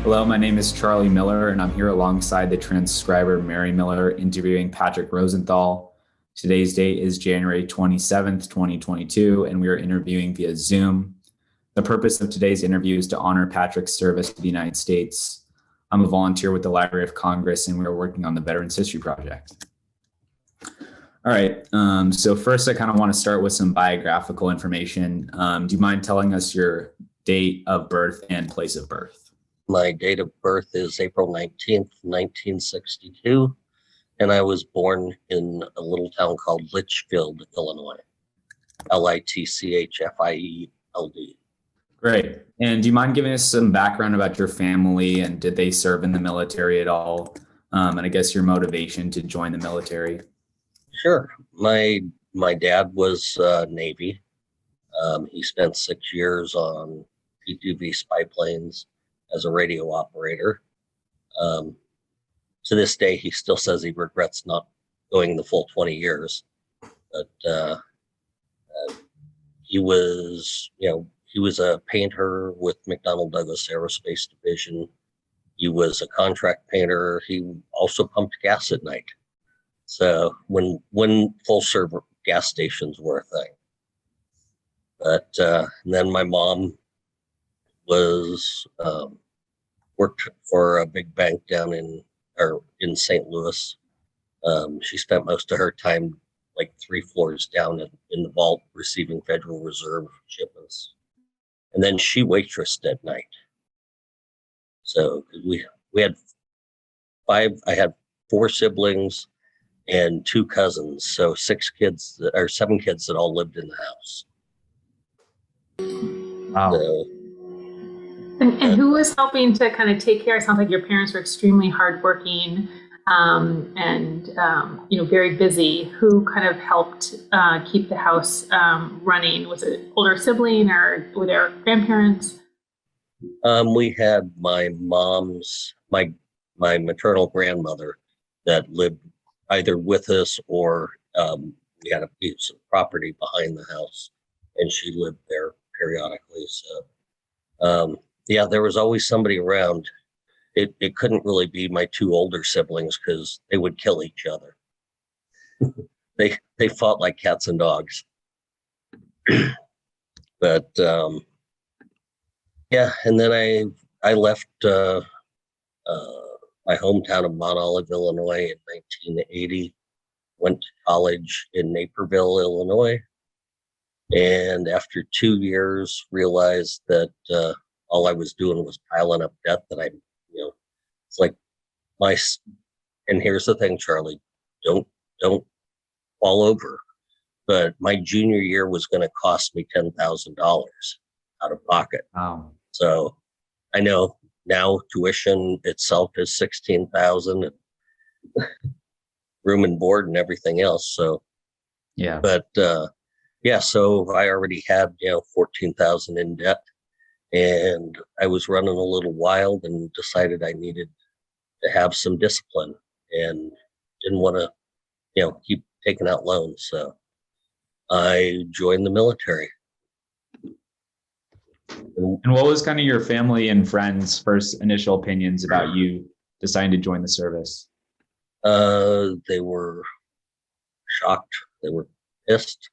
Hello, my name is Charlie Miller, and I'm here alongside the transcriber Mary Miller interviewing Patrick Rosenthal. Today's date is January 27th, 2022, and we are interviewing via Zoom. The purpose of today's interview is to honor Patrick's service to the United States. I'm a volunteer with the Library of Congress, and we are working on the Veterans History Project. All right, so first I kind of want to start with some biographical information. Do you mind telling us your date of birth and place of birth? My date of birth is April 19th, 1962, and I was born in a little town called Litchfield, Illinois. Litchfield. Great. And do you mind giving us some background about your family and did they serve in the military at all? And I guess your motivation to join the military. Sure. My dad was Navy. He spent 6 years on P-2V spy planes as a radio operator. To this day, he still says he regrets not going the full 20 years. But he was a painter with McDonnell Douglas Aerospace Division. He was a contract painter. He also pumped gas at night. So when full serve gas stations were a thing. But then my mom was worked for a big bank down in St. Louis. She spent most of her time like 3 floors down in the vault receiving Federal Reserve shipments. And then she waitressed at night. So we had I had 4 siblings and 2 cousins. So 7 kids that all lived in the house. Wow. So, and who was helping to kind of take care? It sounds like your parents were extremely hardworking and very busy. Who kind of helped keep the house running? Was it older sibling or were there grandparents? we had my maternal grandmother that lived either with us or we had a piece of property behind the house, and she lived there periodically. So there was always somebody around. It couldn't really be my 2 older siblings because they would kill each other. They fought like cats and dogs. But and then I left my hometown of Mount Olive, Illinois in 1980, went to college in Naperville, Illinois. And after 2 years, realized that all I was doing was piling up debt that it's like and here's the thing, Charlie, don't fall over. But my junior year was going to cost me $10,000 out of pocket. Wow. So I know now tuition itself is $16,000, room and board and everything else. So Yeah. but so I already had $14,000 in debt, and I was running a little wild and decided I needed to have some discipline and didn't want to keep taking out loans. So I joined the military. And what was kind of your family and friends' first initial opinions about you deciding to join the service? They were shocked. They were pissed.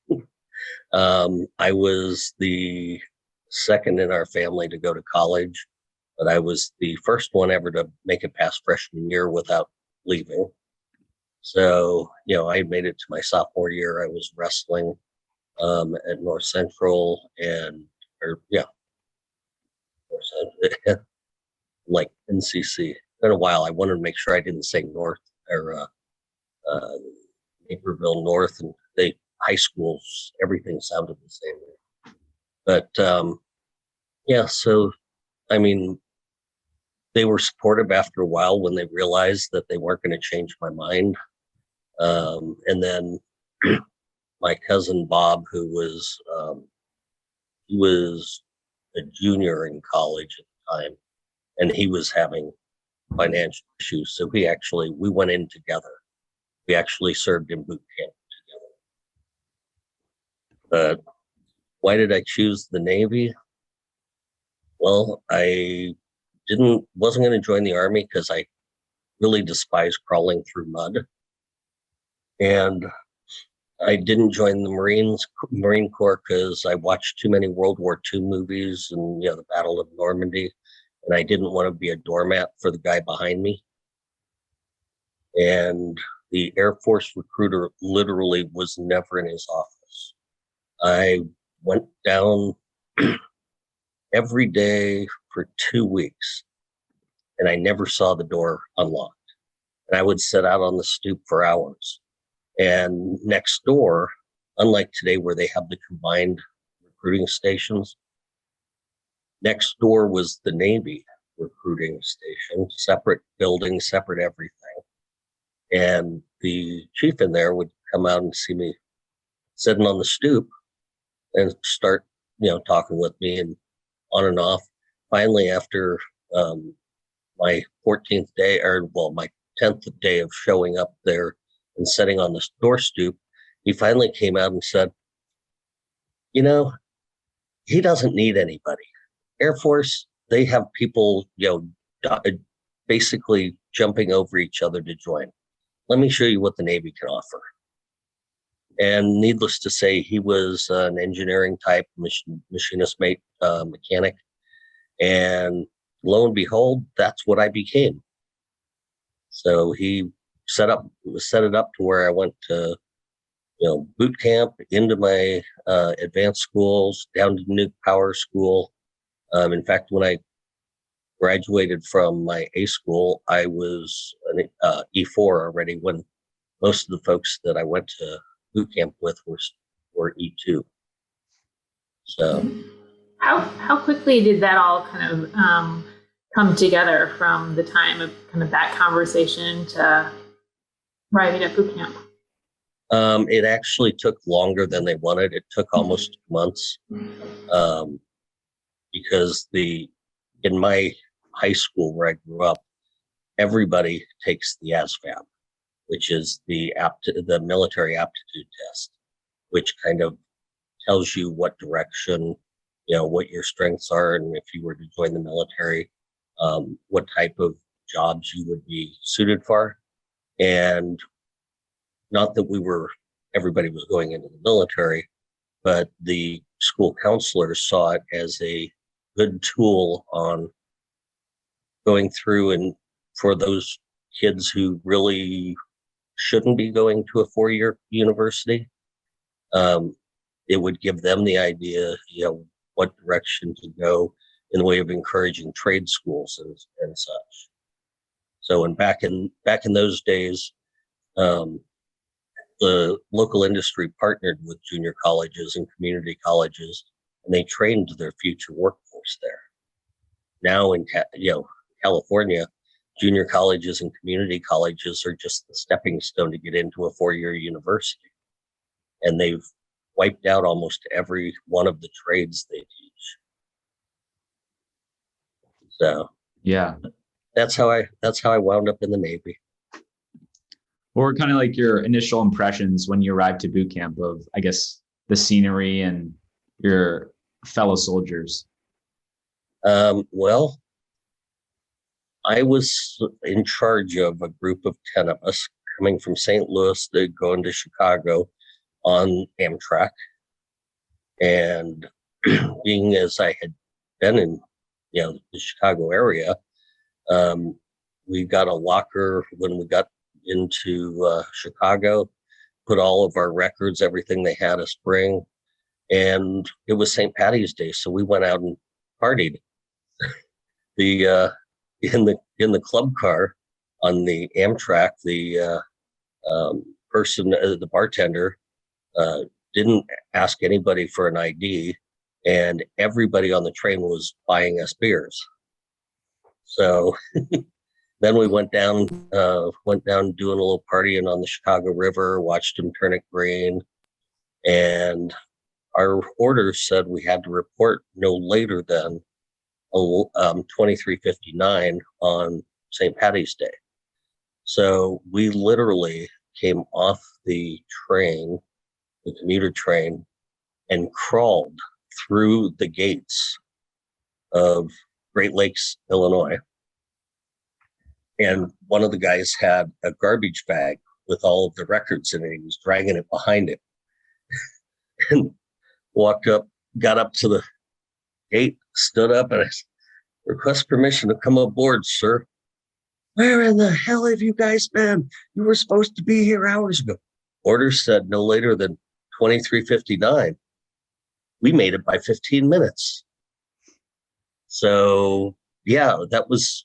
I was the second in our family to go to college, but I was the first one ever to make it past freshman year without leaving. So, I made it to my sophomore year. I was wrestling at North Central like NCC. Been a while. I wanted to make sure I didn't say North or Naperville North, and high schools, everything sounded the same. But so I mean, they were supportive after a while when they realized that they weren't going to change my mind. And then my cousin Bob, who was a junior in college at the time, and he was having financial issues. So we went in together. We actually served in boot camp together. But why did I choose the Navy? Well, I wasn't going to join the Army because I really despise crawling through mud. And I didn't join the Marine Corps because I watched too many World War II movies and, the Battle of Normandy, and I didn't want to be a doormat for the guy behind me. And the Air Force recruiter literally was never in his office. I went down every day for 2 weeks, and I never saw the door unlocked. And I would sit out on the stoop for hours. And next door, unlike today where they have the combined recruiting stations, next door was the Navy recruiting station, separate building, separate everything. And the chief in there would come out and see me sitting on the stoop and start, talking with me and on and off. Finally, after my 14th day, my 10th day of showing up there and sitting on the door stoop, he finally came out and said, he doesn't need anybody. Air Force, they have people, basically jumping over each other to join. Let me show you what the Navy can offer. And needless to say, he was an engineering type, machinist mate, mechanic. And lo and behold, that's what I became. So he set it up to where I went to, boot camp, into my advanced schools, down to nuke power school. In fact, when I graduated from my A school, I was an E4 already, when most of the folks that I went to boot camp with were E2. So, how quickly did that all kind of come together from the time of kind of that conversation to arriving at boot camp? It actually took longer than they wanted. It took almost 2 months, because in my high school where I grew up, everybody takes the ASVAB, which is the military aptitude test, which kind of tells you what direction, what your strengths are, and if you were to join the military, what type of jobs you would be suited for. And not that everybody was going into the military, but the school counselors saw it as a good tool on going through, and for those kids who really shouldn't be going to a 4-year university, it would give them the idea, what direction to go in the way of encouraging trade schools and such. So, and back in those days, the local industry partnered with junior colleges and community colleges, and they trained their future workforce there. Now in California, junior colleges and community colleges are just the stepping stone to get into a 4-year university. And they've wiped out almost every one of the trades they teach. So Yeah. that's how I wound up in the Navy. What were kind of like your initial impressions when you arrived to boot camp of, I guess, the scenery and your fellow soldiers? Well, I was in charge of a group of 10 of us coming from St. Louis to going to Chicago on Amtrak. And being as I had been in, the Chicago area, we got a locker when we got into Chicago, put all of our records, everything they had us bring. And it was St. Patty's Day, so we went out and partied. In the club car on the Amtrak, the bartender, didn't ask anybody for an ID, and everybody on the train was buying us beers. So then we went down doing a little partying on the Chicago River, watched them turn it green, and our orders said we had to report no later than 23:59 on St. Patty's Day. So we literally came off the train, the commuter train, and crawled through the gates of Great Lakes, Illinois. And one of the guys had a garbage bag with all of the records in it. He was dragging it behind him and got up to the gate, stood up, and I said, request permission to come aboard, sir. Where in the hell have you guys been? You were supposed to be here hours ago. Order said no later than 23:59. We made it by 15 minutes. So, yeah, that was,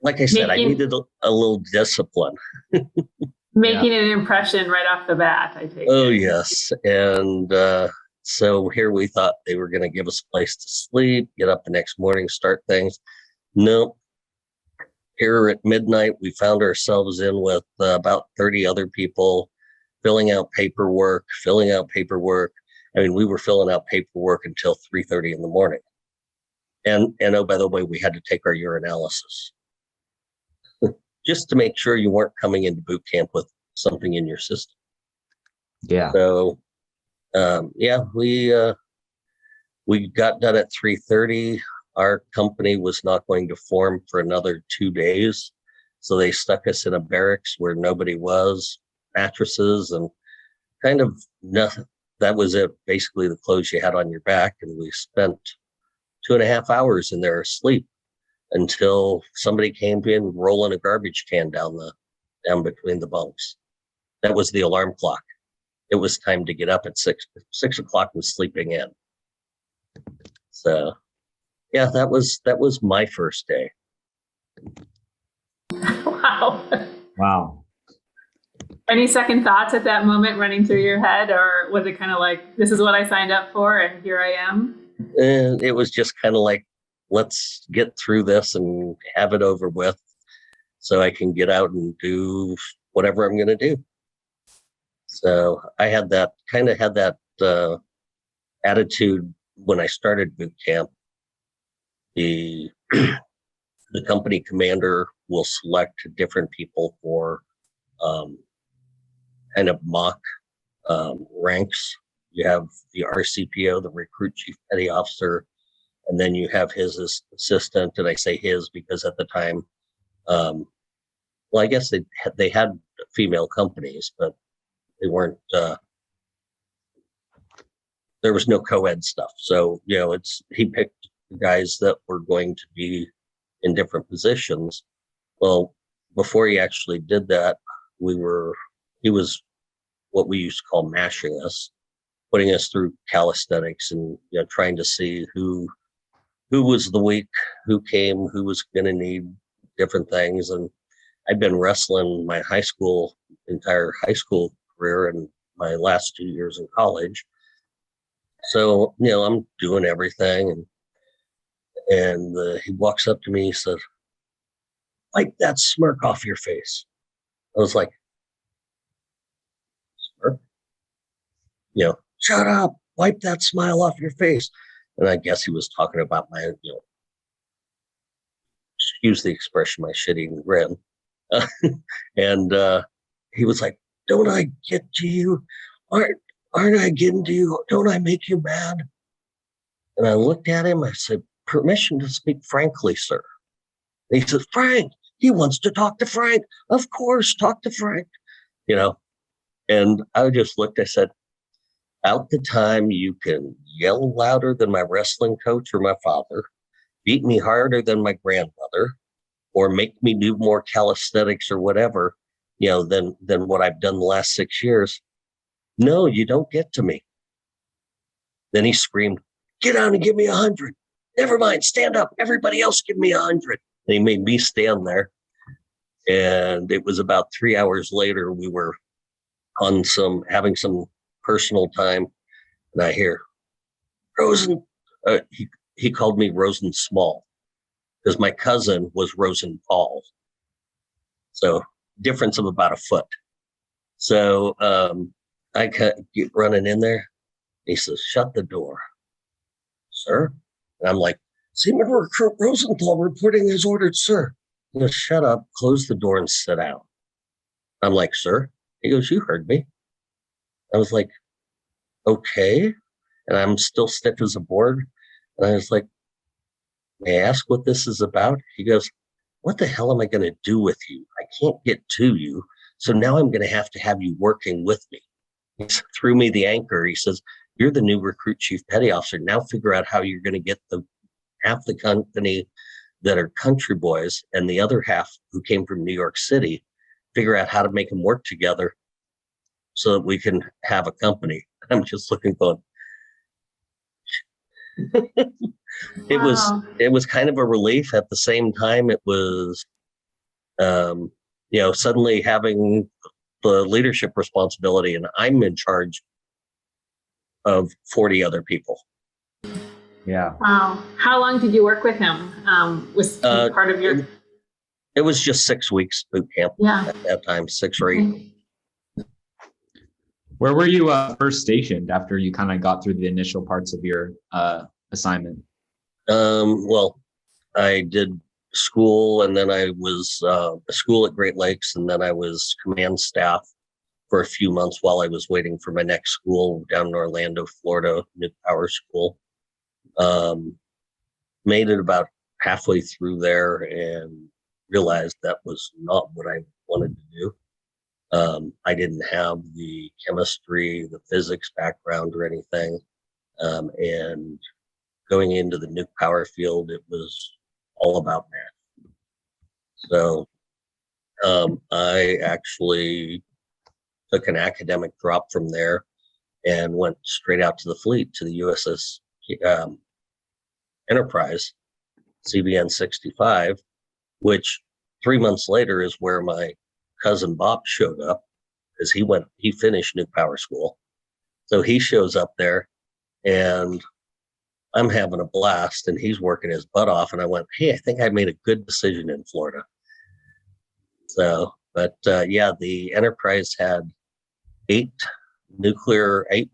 like I said, I needed a little discipline. Making an impression right off the bat, I think. Oh, yes. And so here we thought they were going to give us a place to sleep, get up the next morning, start things. Nope. Here at midnight, we found ourselves in with about 30 other people filling out paperwork. I mean, we were filling out paperwork until 3:30 in the morning. And oh, by the way, we had to take our urinalysis just to make sure you weren't coming into boot camp with something in your system. Yeah. So, we got done at 3:30. Our company was not going to form for another 2 days. So they stuck us in a barracks where nobody was, mattresses and kind of nothing. That was it, basically the clothes you had on your back. And we spent 2.5 hours in there asleep until somebody came in rolling a garbage can down between the bunks. That was the alarm clock. It was time to get up at 6 o'clock was sleeping in. So yeah, that was my first day. Wow. Any second thoughts at that moment running through your head, or was it kind of like, this is what I signed up for and here I am? And it was just kind of like, let's get through this and have it over with so I can get out and do whatever I'm going to do. So I had that attitude when I started boot camp. The company commander will select different people for kind of mock ranks. You have the RCPO, the recruit chief petty officer, and then you have his assistant. And I say his because at the time, well, I guess they had female companies, but they weren't. There was no co-ed stuff, so he picked guys that were going to be in different positions. Well, before he actually did that, he was what we used to call mashing us, putting us through calisthenics and trying to see who was the weak, who was going to need different things. And I've been wrestling my entire high school career and my last 2 years in college. So, I'm doing everything. And he walks up to me, he says, wipe that smirk off your face. I was like, smirk? Shut up, wipe that smile off your face. And I guess he was talking about my, excuse the expression, my shit-eating grin. And he was like, don't I get to you? Aren't I getting to you? Don't I make you mad? And I looked at him, I said, permission to speak frankly, sir. And he says, Frank, he wants to talk to Frank. Of course, talk to Frank. And I just looked, I said, out the time you can yell louder than my wrestling coach or my father, beat me harder than my grandmother, or make me do more calisthenics or whatever, than what I've done the last 6 years. No, you don't get to me. Then he screamed, get down and give me 100. Never mind, stand up. Everybody else give me 100. And he made me stand there. And it was about 3 hours later, we were on having some personal time. And I hear, Rosen, he called me Rosen Small because my cousin was Rosenthal. So difference of about a foot. So I get running in there. He says, shut the door, sir. And I'm like, Seaman Recruit Rosenthal reporting as ordered, sir. He goes, shut up, close the door and sit down. I'm like, sir? He goes, you heard me. I was like, okay. And I'm still stiff as a board. And I was like, may I ask what this is about? He goes, what the hell am I going to do with you? I can't get to you. So now I'm going to have you working with me. He threw me the anchor. He says, you're the new recruit chief petty officer. Now figure out how you're going to get half the company that are country boys and the other half who came from New York City, figure out how to make them work together so that we can have a company. I'm just looking going, Wow. it was kind of a relief. At the same time, it was, suddenly having the leadership responsibility, and I'm in charge of 40 other people. Yeah. Wow. How long did you work with him? Was he part of your? It was just 6 weeks boot camp Yeah. at that time, 6 or 8. Okay. Where were you first stationed after you kind of got through the initial parts of your assignment? Well, I did school, and then I was school at Great Lakes, and then I was command staff for a few months while I was waiting for my next school down in Orlando, Florida, Nuke Power School. Made it about halfway through there and realized that was not what I wanted to do. I didn't have the chemistry, the physics background or anything. And going into the nuke power field, it was all about math. So I actually took an academic drop from there and went straight out to the fleet, to the USS Enterprise, CVN 65, which 3 months later is where my cousin Bob showed up, because he finished nuke power school. So he shows up there, and I'm having a blast, and he's working his butt off. And I went, hey, I think I made a good decision in Florida. So, but the Enterprise had 8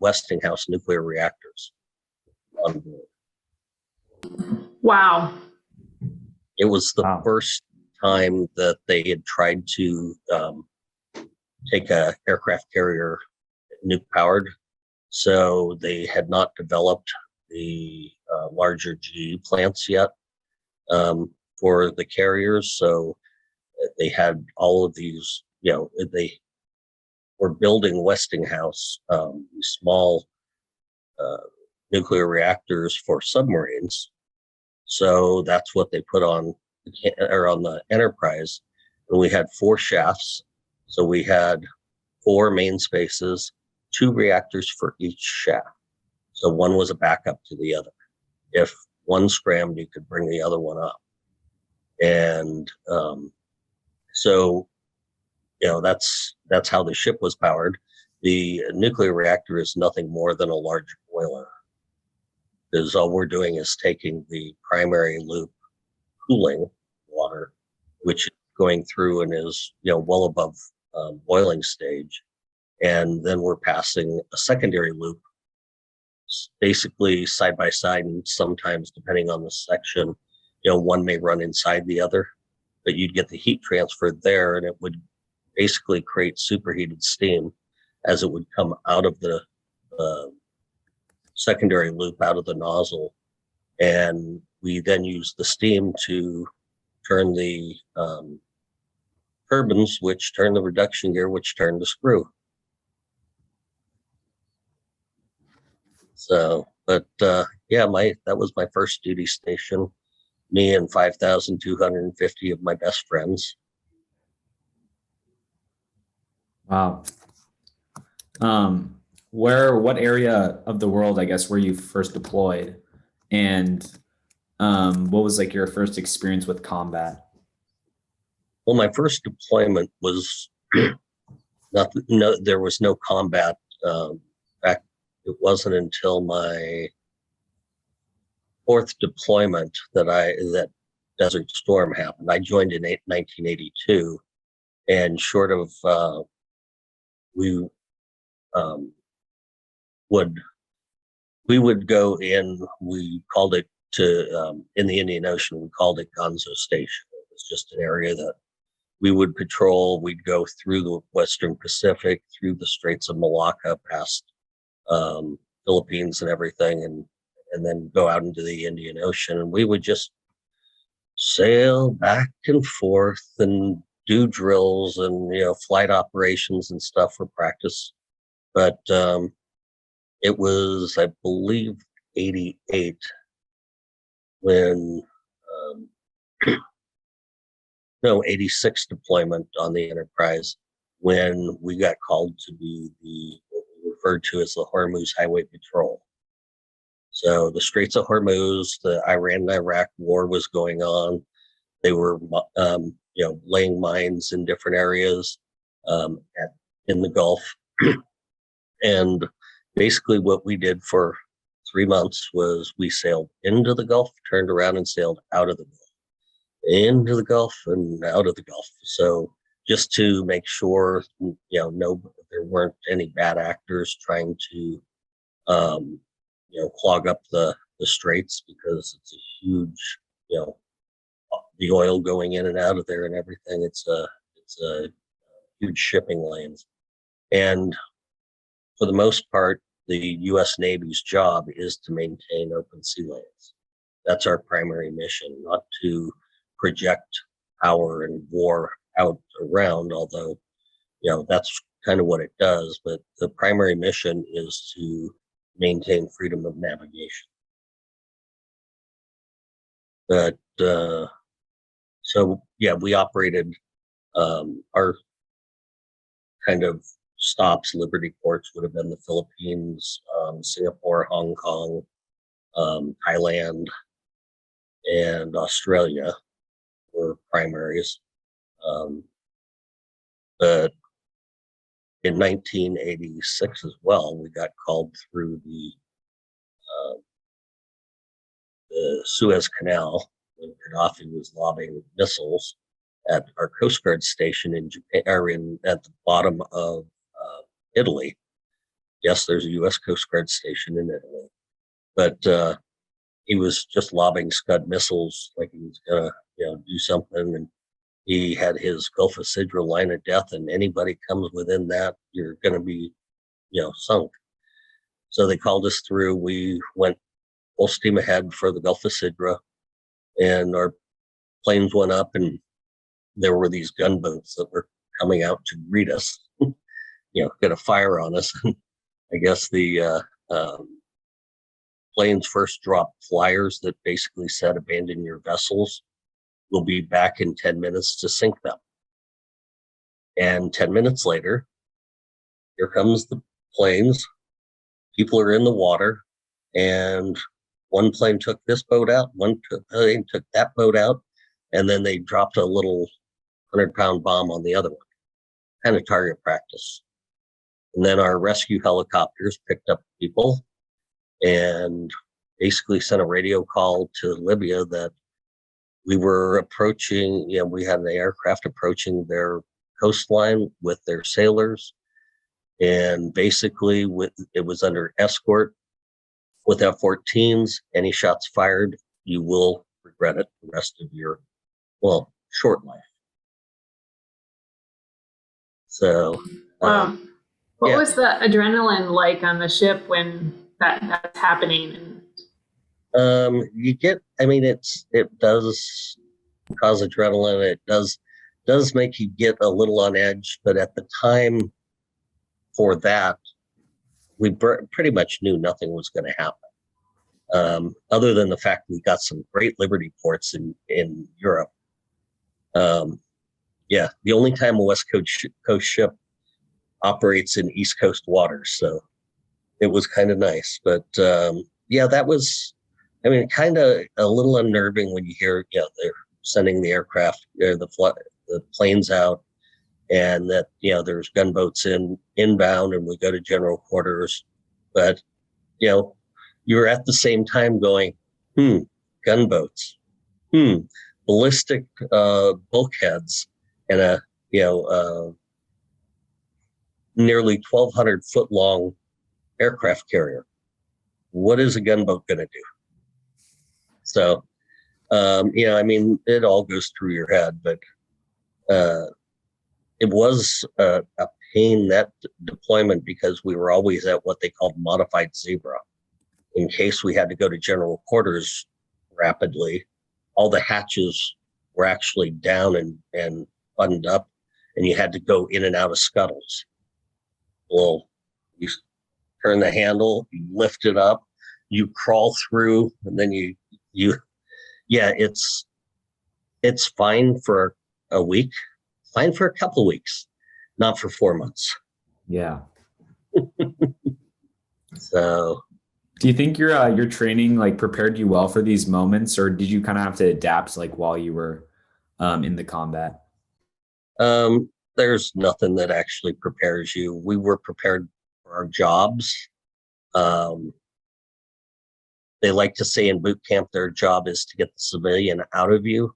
Westinghouse nuclear reactors on board. Wow. It was the first time that they had tried to take a aircraft carrier nuke powered. So they had not developed the larger GE plants yet for the carriers. So they had all of these, they were building Westinghouse, small nuclear reactors for submarines. So that's what they put on the Enterprise. And we had 4 shafts. So we had 4 main spaces, 2 reactors for each shaft. So one was a backup to the other. If one scrammed, you could bring the other one up. And that's how the ship was powered. The nuclear reactor is nothing more than a large boiler, because all we're doing is taking the primary loop cooling water, which is going through and is well above boiling stage, and then we're passing a secondary loop, basically side by side, and sometimes depending on the section, one may run inside the other, but you'd get the heat transferred there, and it would basically create superheated steam as it would come out of the secondary loop, out of the nozzle. And we then use the steam to turn the turbines, which turn the reduction gear, which turn the screw. So, but that was my first duty station. Me and 5,250 of my best friends. Wow. What area of the world, I guess, were you first deployed? And what was like your first experience with combat? Well, my first deployment was there was no combat. In fact, it wasn't until my 4th deployment that Desert Storm happened. I joined in 1982, and short of we would go in. We called it in the Indian Ocean. We called it Gonzo Station. It was just an area that we would patrol. We'd go through the Western Pacific, through the Straits of Malacca, past Philippines and everything, and then go out into the Indian Ocean. And we would just sail back and forth and do drills and, flight operations and stuff for practice. But it was, I believe, 88 when, no, 86 deployment on the Enterprise when we got called to be what we referred to as the Hormuz Highway Patrol. So the Straits of Hormuz, the Iran-Iraq war was going on. They were, laying mines in different areas in the Gulf. And basically what we did for 3 months was we sailed into the Gulf, turned around and sailed out of the Gulf, into the Gulf and out of the Gulf. So just to make sure, there weren't any bad actors trying to, clog up the straits, because it's a huge, the oil going in and out of there and everything. It's a huge shipping lanes. And for the most part, the U.S. Navy's job is to maintain open sea lanes. That's our primary mission, not to project power and war out around, although, that's kind of what it does. But the primary mission is to maintain freedom of navigation. But we operated our kind of stops, Liberty ports would have been the Philippines, Singapore, Hong Kong, Thailand, and Australia were primaries. But in 1986 as well, we got called through the Suez Canal when Gaddafi was lobbing missiles at our Coast Guard station in Japan, at the bottom of Italy. Yes, there's a U.S. Coast Guard station in Italy, but he was just lobbing Scud missiles like he was gonna, do something, and he had his Gulf of Sidra line of death, and anybody comes within that, you're gonna be, sunk. So they called us through. We went full steam ahead for the Gulf of Sidra, and our planes went up, and there were these gunboats that were coming out to greet us, gonna fire on us. I guess the planes first dropped flyers that basically said, "Abandon your vessels. We'll be back in 10 minutes to sink them." And 10 minutes later, here comes the planes. People are in the water, and one plane took this boat out, one plane took that boat out, and then they dropped a little 100-pound bomb on the other one, kind of target practice. And then our rescue helicopters picked up people and basically sent a radio call to Libya that we were approaching, we had an aircraft approaching their coastline with their sailors. And basically it was under escort with F-14s. Any shots fired, you will regret it the rest of your, short life. So, wow. What was the adrenaline like on the ship when that's happening? It does cause adrenaline. It does make you get a little on edge, but at the time for that, we pretty much knew nothing was going to happen. Other than the fact we got some great Liberty ports in Europe. The only time a West Coast ship operates in East Coast waters, so it was kind of nice. But that was, kind of a little unnerving when you hear, they're sending the aircraft, the planes out, and that, there's gunboats inbound, and we go to general quarters. But, you're at the same time going, gunboats, ballistic bulkheads, and a, nearly 1,200 foot long aircraft carrier. What is a gunboat going to do? So, it all goes through your head, but it was a pain, that deployment, because we were always at what they called modified zebra. in case we had to go to general quarters rapidly, all the hatches were actually down and buttoned up, and you had to go in and out of scuttles. Well, you turn the handle, you lift it up, you crawl through, and then yeah, it's fine for a week, fine for a couple of weeks, not for 4 months. Yeah. So, Do you think your training like prepared you well for these moments, or did you kind of have to adapt like while you were in the combat? there's nothing that actually prepares you. We were prepared for our jobs. They like to say in boot camp, their job is to get the civilian out of you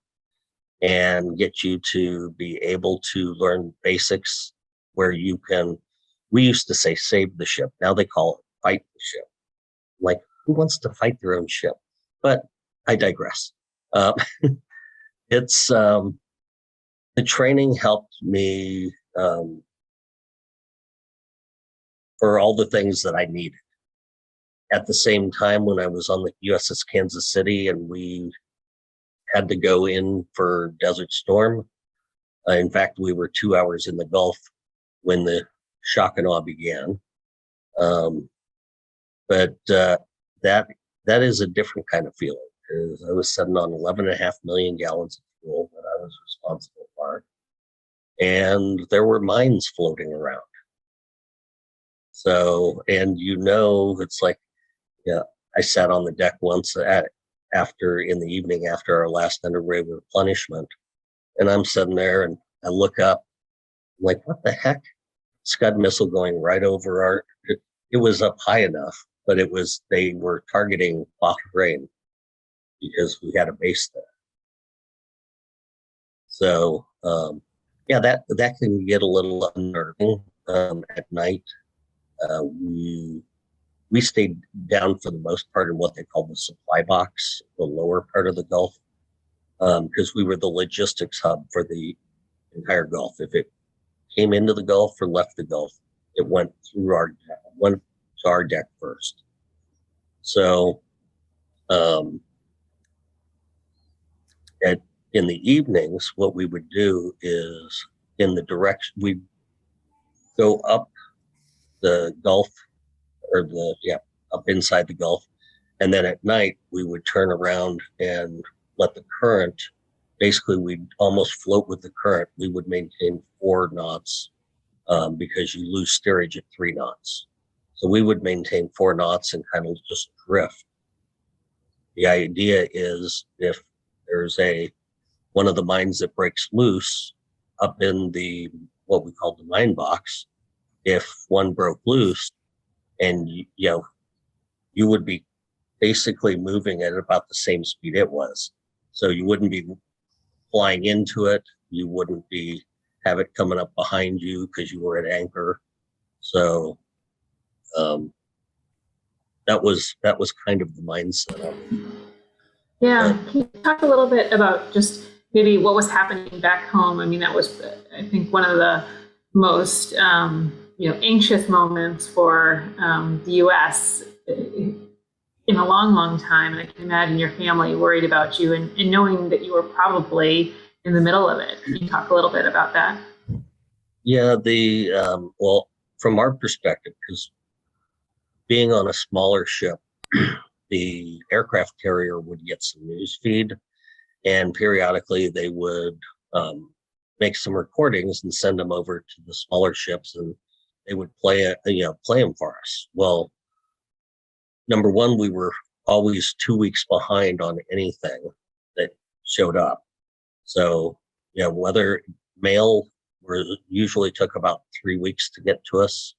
and get you to be able to learn basics where you can, we used to say save the ship. Now they call it fight the ship. Like, who wants to fight their own ship? But I digress. It's the training helped me for all the things that I needed. At the same time, when I was on the USS Kansas City and we had to go in for Desert Storm, in fact, we were 2 hours in the Gulf when the shock and awe began. But that is a different kind of feeling, because I was sitting on 11.5 million gallons of fuel that I was responsible for, and there were mines floating around. So, and it's like, yeah, I sat on the deck once in the evening after our last underway replenishment, and I'm sitting there and I look up, I'm like, what the heck? Scud missile going right over it was up high enough, but they were targeting Bahrain because we had a base there. So, yeah, that can get a little unnerving at night. We stayed down for the most part in what they call the supply box, the lower part of the Gulf, because we were the logistics hub for the entire Gulf. If it came into the Gulf or left the Gulf, it went to our deck first. So, in the evenings, what we would do is we'd go up the Gulf up inside the Gulf. And then at night, we would turn around and let the current, basically we'd almost float with the current. We would maintain 4 knots because you lose steerage at 3 knots. So we would maintain 4 knots and kind of just drift. The idea is if there's one of the mines that breaks loose up in what we call the mine box, if one broke loose, and you would be basically moving at about the same speed it was. So you wouldn't be flying into it. You wouldn't have it coming up behind you because you were at anchor. So that was kind of the mindset. Yeah. Can you talk a little bit about just maybe what was happening back home? I mean, that was, I think, one of the most anxious moments for the U.S. in a long, long time. And I can imagine your family worried about you and knowing that you were probably in the middle of it. Can you talk a little bit about that? Yeah, well, from our perspective, because being on a smaller ship, the aircraft carrier would get some news feed, and periodically they would make some recordings and send them over to the smaller ships, and they would play them for us. Well, number one, we were always 2 weeks behind on anything that showed up. So, whether mail usually took about 3 weeks to get to us.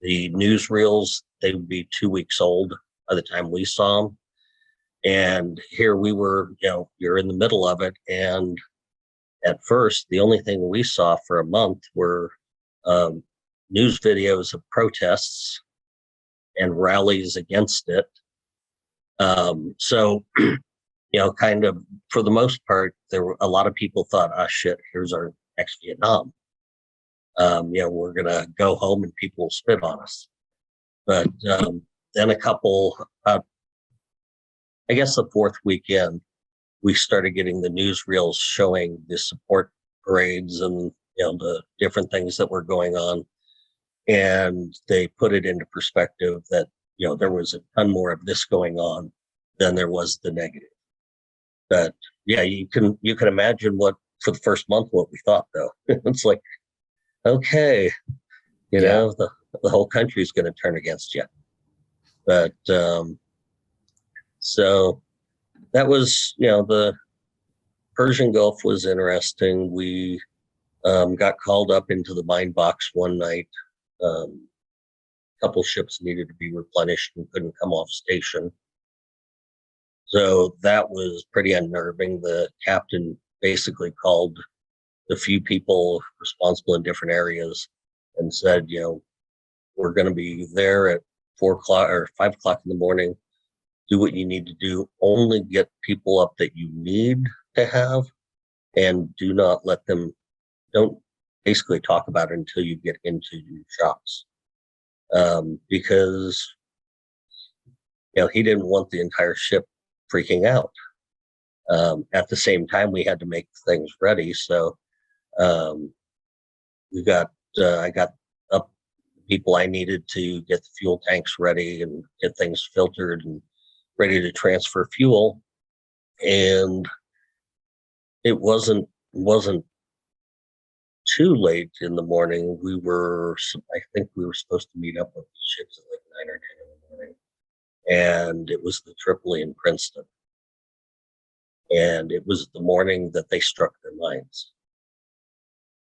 The newsreels, they would be 2 weeks old by the time we saw them. And here we were, you're in the middle of it. And at first, the only thing we saw for a month were news videos of protests and rallies against it. So, kind of for the most part, there were a lot of people thought, oh shit, here's our next Vietnam. We're going to go home and people will spit on us. But then I guess the fourth weekend, we started getting the newsreels showing the support parades and the different things that were going on, and they put it into perspective that there was a ton more of this going on than there was the negative. But yeah, you can imagine what for the first month what we thought though. It's like, okay, the whole country is going to turn against you. But so that was the Persian Gulf was interesting. We got called up into the mine box one night. A couple ships needed to be replenished and couldn't come off station. So that was pretty unnerving. The captain basically called the few people responsible in different areas and said, we're going to be there at 4:00 or 5:00 in the morning. Do what you need to do. Only get people up that you need to have, and do not let them, don't basically talk about it until you get into your shops. Because, he didn't want the entire ship freaking out. At the same time, we had to make things ready. So I got up people I needed to get the fuel tanks ready and get things filtered and ready to transfer fuel. And it wasn't too late in the morning. I think we were supposed to meet up with the ships at like 9 or 10 in the morning. And it was the Tripoli and Princeton. And it was the morning that they struck their mines.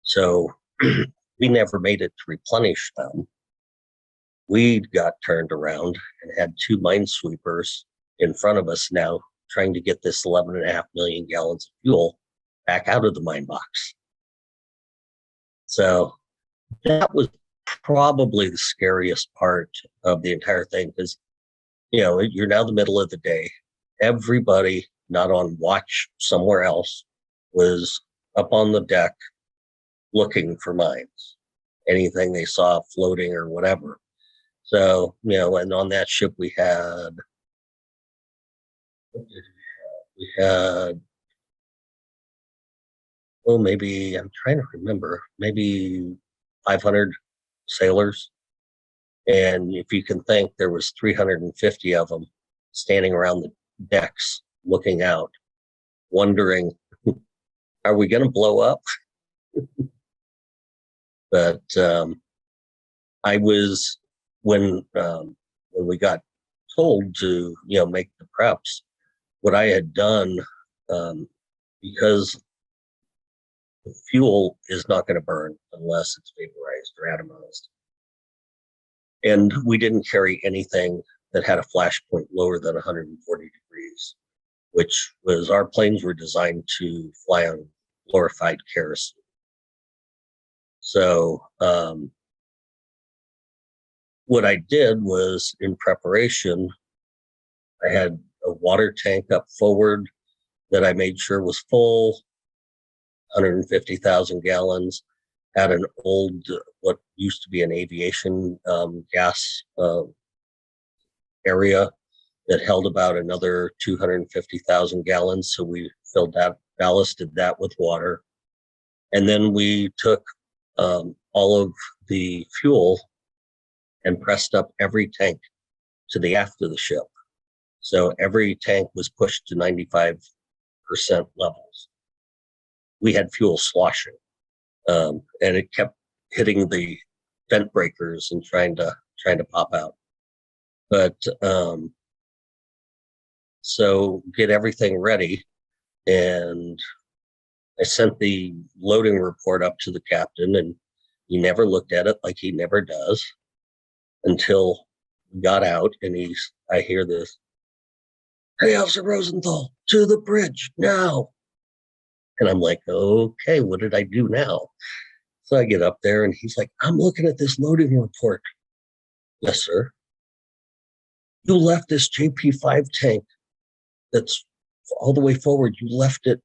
So we never made it to replenish them. We got turned around and had 2 minesweepers in front of us now trying to get this 11.5 million gallons of fuel back out of the mine box. So that was probably the scariest part of the entire thing, because, you're now the middle of the day. Everybody not on watch somewhere else was up on the deck looking for mines, anything they saw floating or whatever. So, and on that ship we had, well, maybe, I'm trying to remember, maybe 500 sailors. And if you can think, there was 350 of them standing around the decks looking out, wondering, are we going to blow up? But I was, when we got told to, make the preps, what I had done, because the fuel is not going to burn unless it's vaporized or atomized. And we didn't carry anything that had a flash point lower than 140 degrees, which was, our planes were designed to fly on glorified kerosene. So what I did was, in preparation, I had a water tank up forward that I made sure was full, 150,000 gallons, had an old, what used to be an aviation gas area that held about another 250,000 gallons. So we filled that, ballasted that with water. And then we took all of the fuel and pressed up every tank to the aft of the ship. So every tank was pushed to 95% levels. We had fuel sloshing, and it kept hitting the vent breakers and trying to pop out. But so get everything ready, and I sent the loading report up to the captain, and he never looked at it, like he never does, until we got out, and I hear this, "Hey, Officer Rosenthal, to the bridge now." And I'm like, okay, what did I do now? So I get up there, and he's like, "I'm looking at this loading report." "Yes, sir." "You left this JP5 tank that's all the way forward. You left it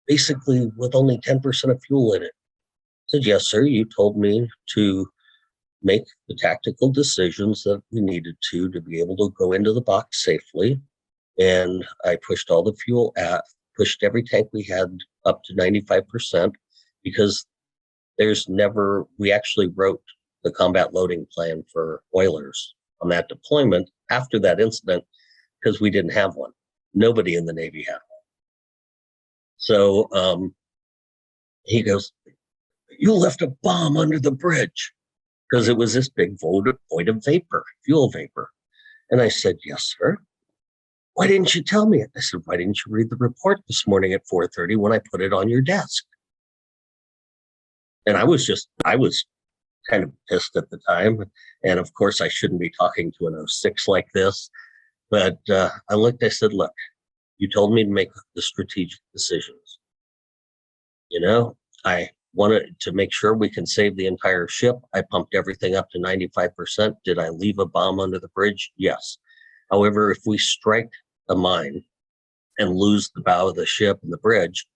basically with only 10% of fuel in it." I said, "Yes, sir. You told me to make the tactical decisions that we needed to be able to go into the box safely. And I pushed all the fuel pushed every tank we had up to 95%, because we actually wrote the combat loading plan for oilers on that deployment after that incident, because we didn't have one. Nobody in the Navy had one. So he goes, "You left a bomb under the bridge," because it was this big void of vapor, fuel vapor. And I said, "Yes, sir." "Why didn't you tell me it?" I said, "Why didn't you read the report this morning at 4:30 when I put it on your desk?" And I was kind of pissed at the time. And of course, I shouldn't be talking to an 06 like this. But I said, "Look, you told me to make the strategic decisions. I wanted to make sure we can save the entire ship. I pumped everything up to 95%. Did I leave a bomb under the bridge? Yes. However, if we strike a mine and lose the bow of the ship and the bridge,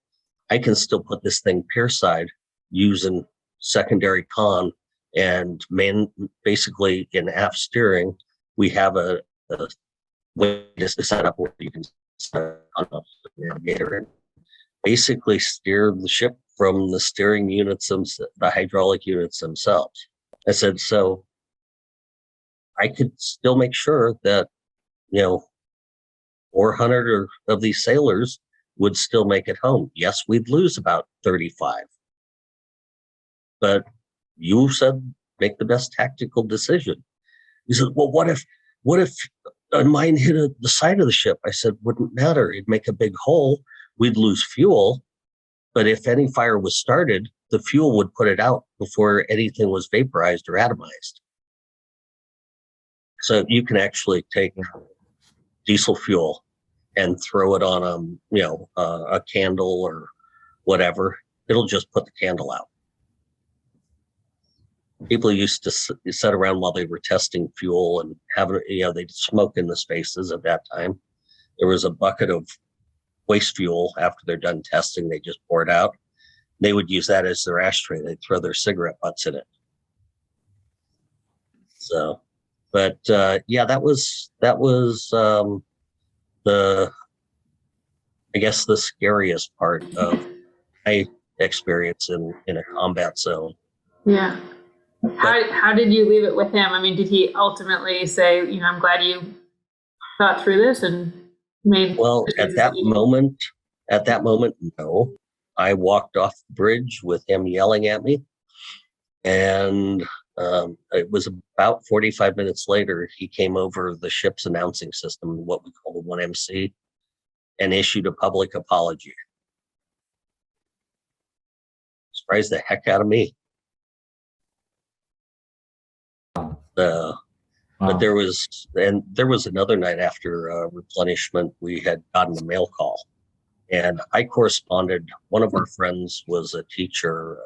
I can still put this thing pierside using secondary con and basically in aft steering, we have a way to set up where you can set on the navigator and basically steer the ship from the steering units, the hydraulic units themselves." I said, "So I could still make sure that, 400 of these sailors would still make it home. Yes, we'd lose about 35. But you said make the best tactical decision." He said, "Well, what if a mine hit the side of the ship?" I said, "Wouldn't matter. It'd make a big hole. We'd lose fuel. But if any fire was started, the fuel would put it out before anything was vaporized or atomized." So you can actually take diesel fuel and throw it on a candle or whatever. It'll just put the candle out. People used to sit around while they were testing fuel and they'd smoke in the spaces at that time. There was a bucket of waste fuel after they're done testing. They just pour it out. They would use that as their ashtray. They'd throw their cigarette butts in it. So, but that was I guess the scariest part of my experience in a combat zone. Yeah. How did you leave it with him? I mean, did he ultimately say, "I'm glad you thought through this and made"? Well, at that moment, no. I walked off the bridge with him yelling at me, and it was about 45 minutes later, he came over the ship's announcing system, what we call the 1MC, and issued a public apology. Surprised the heck out of me. But there was another night after replenishment, we had gotten a mail call, and I corresponded. One of our friends was a teacher.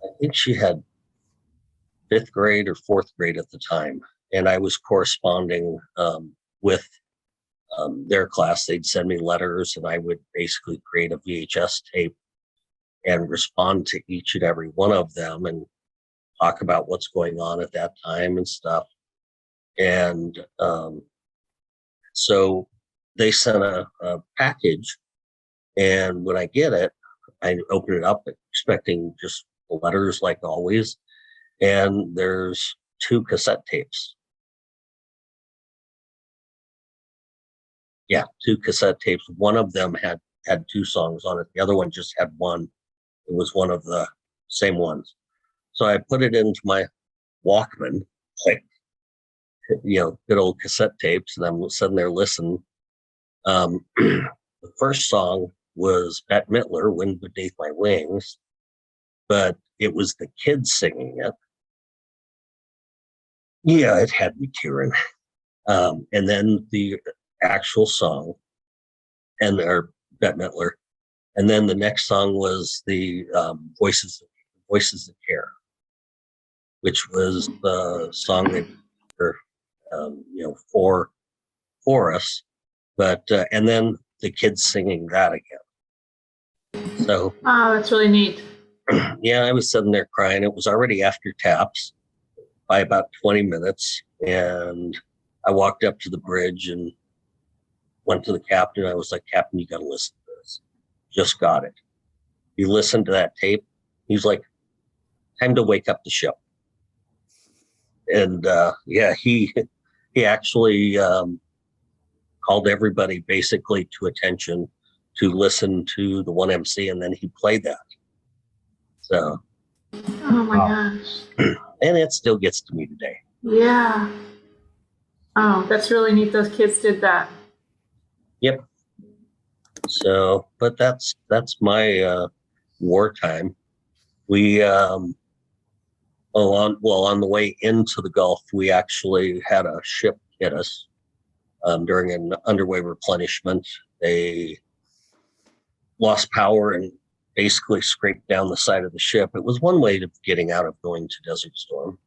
I think she had 5th grade or 4th grade at the time, and I was corresponding with their class. They'd send me letters, and I would basically create a VHS tape and respond to each and every one of them and talk about what's going on at that time and stuff. And so they sent a package, and when I get it, I open it up expecting just letters like always, and there's 2 cassette tapes. Yeah, 2 cassette tapes. One of them had 2 songs on it. The other one just had one. It was one of the same ones. So I put it into my Walkman, like, good old cassette tapes, and I'm sitting there listening. The first song was Bette Midler, "Wind Beneath My Wings," but it was the kids singing it. Yeah, it had me tearing. And then the actual song, or Bette Midler, and then the next song was the Voices That Care, which was the song that for us, but and then the kids singing that again. So Oh, that's really neat. yeah, I was sitting there crying. It was already after taps by about 20 minutes. And I walked up to the bridge and went to the captain. I was like, Captain, you got to listen to this. Just got it. He listened to that tape. He's like, time to wake up the ship. And yeah, he actually called everybody basically to attention to listen to the 1MC, and then he played that. So, Oh my gosh. and it still gets to me today. Yeah. Oh, that's really neat. Those kids did that. Yep. So, but that's my wartime. We on the way into the Gulf, we actually had a ship hit us during an underway replenishment. They lost power and basically scraped down the side of the ship. It was one way of getting out of going to Desert Storm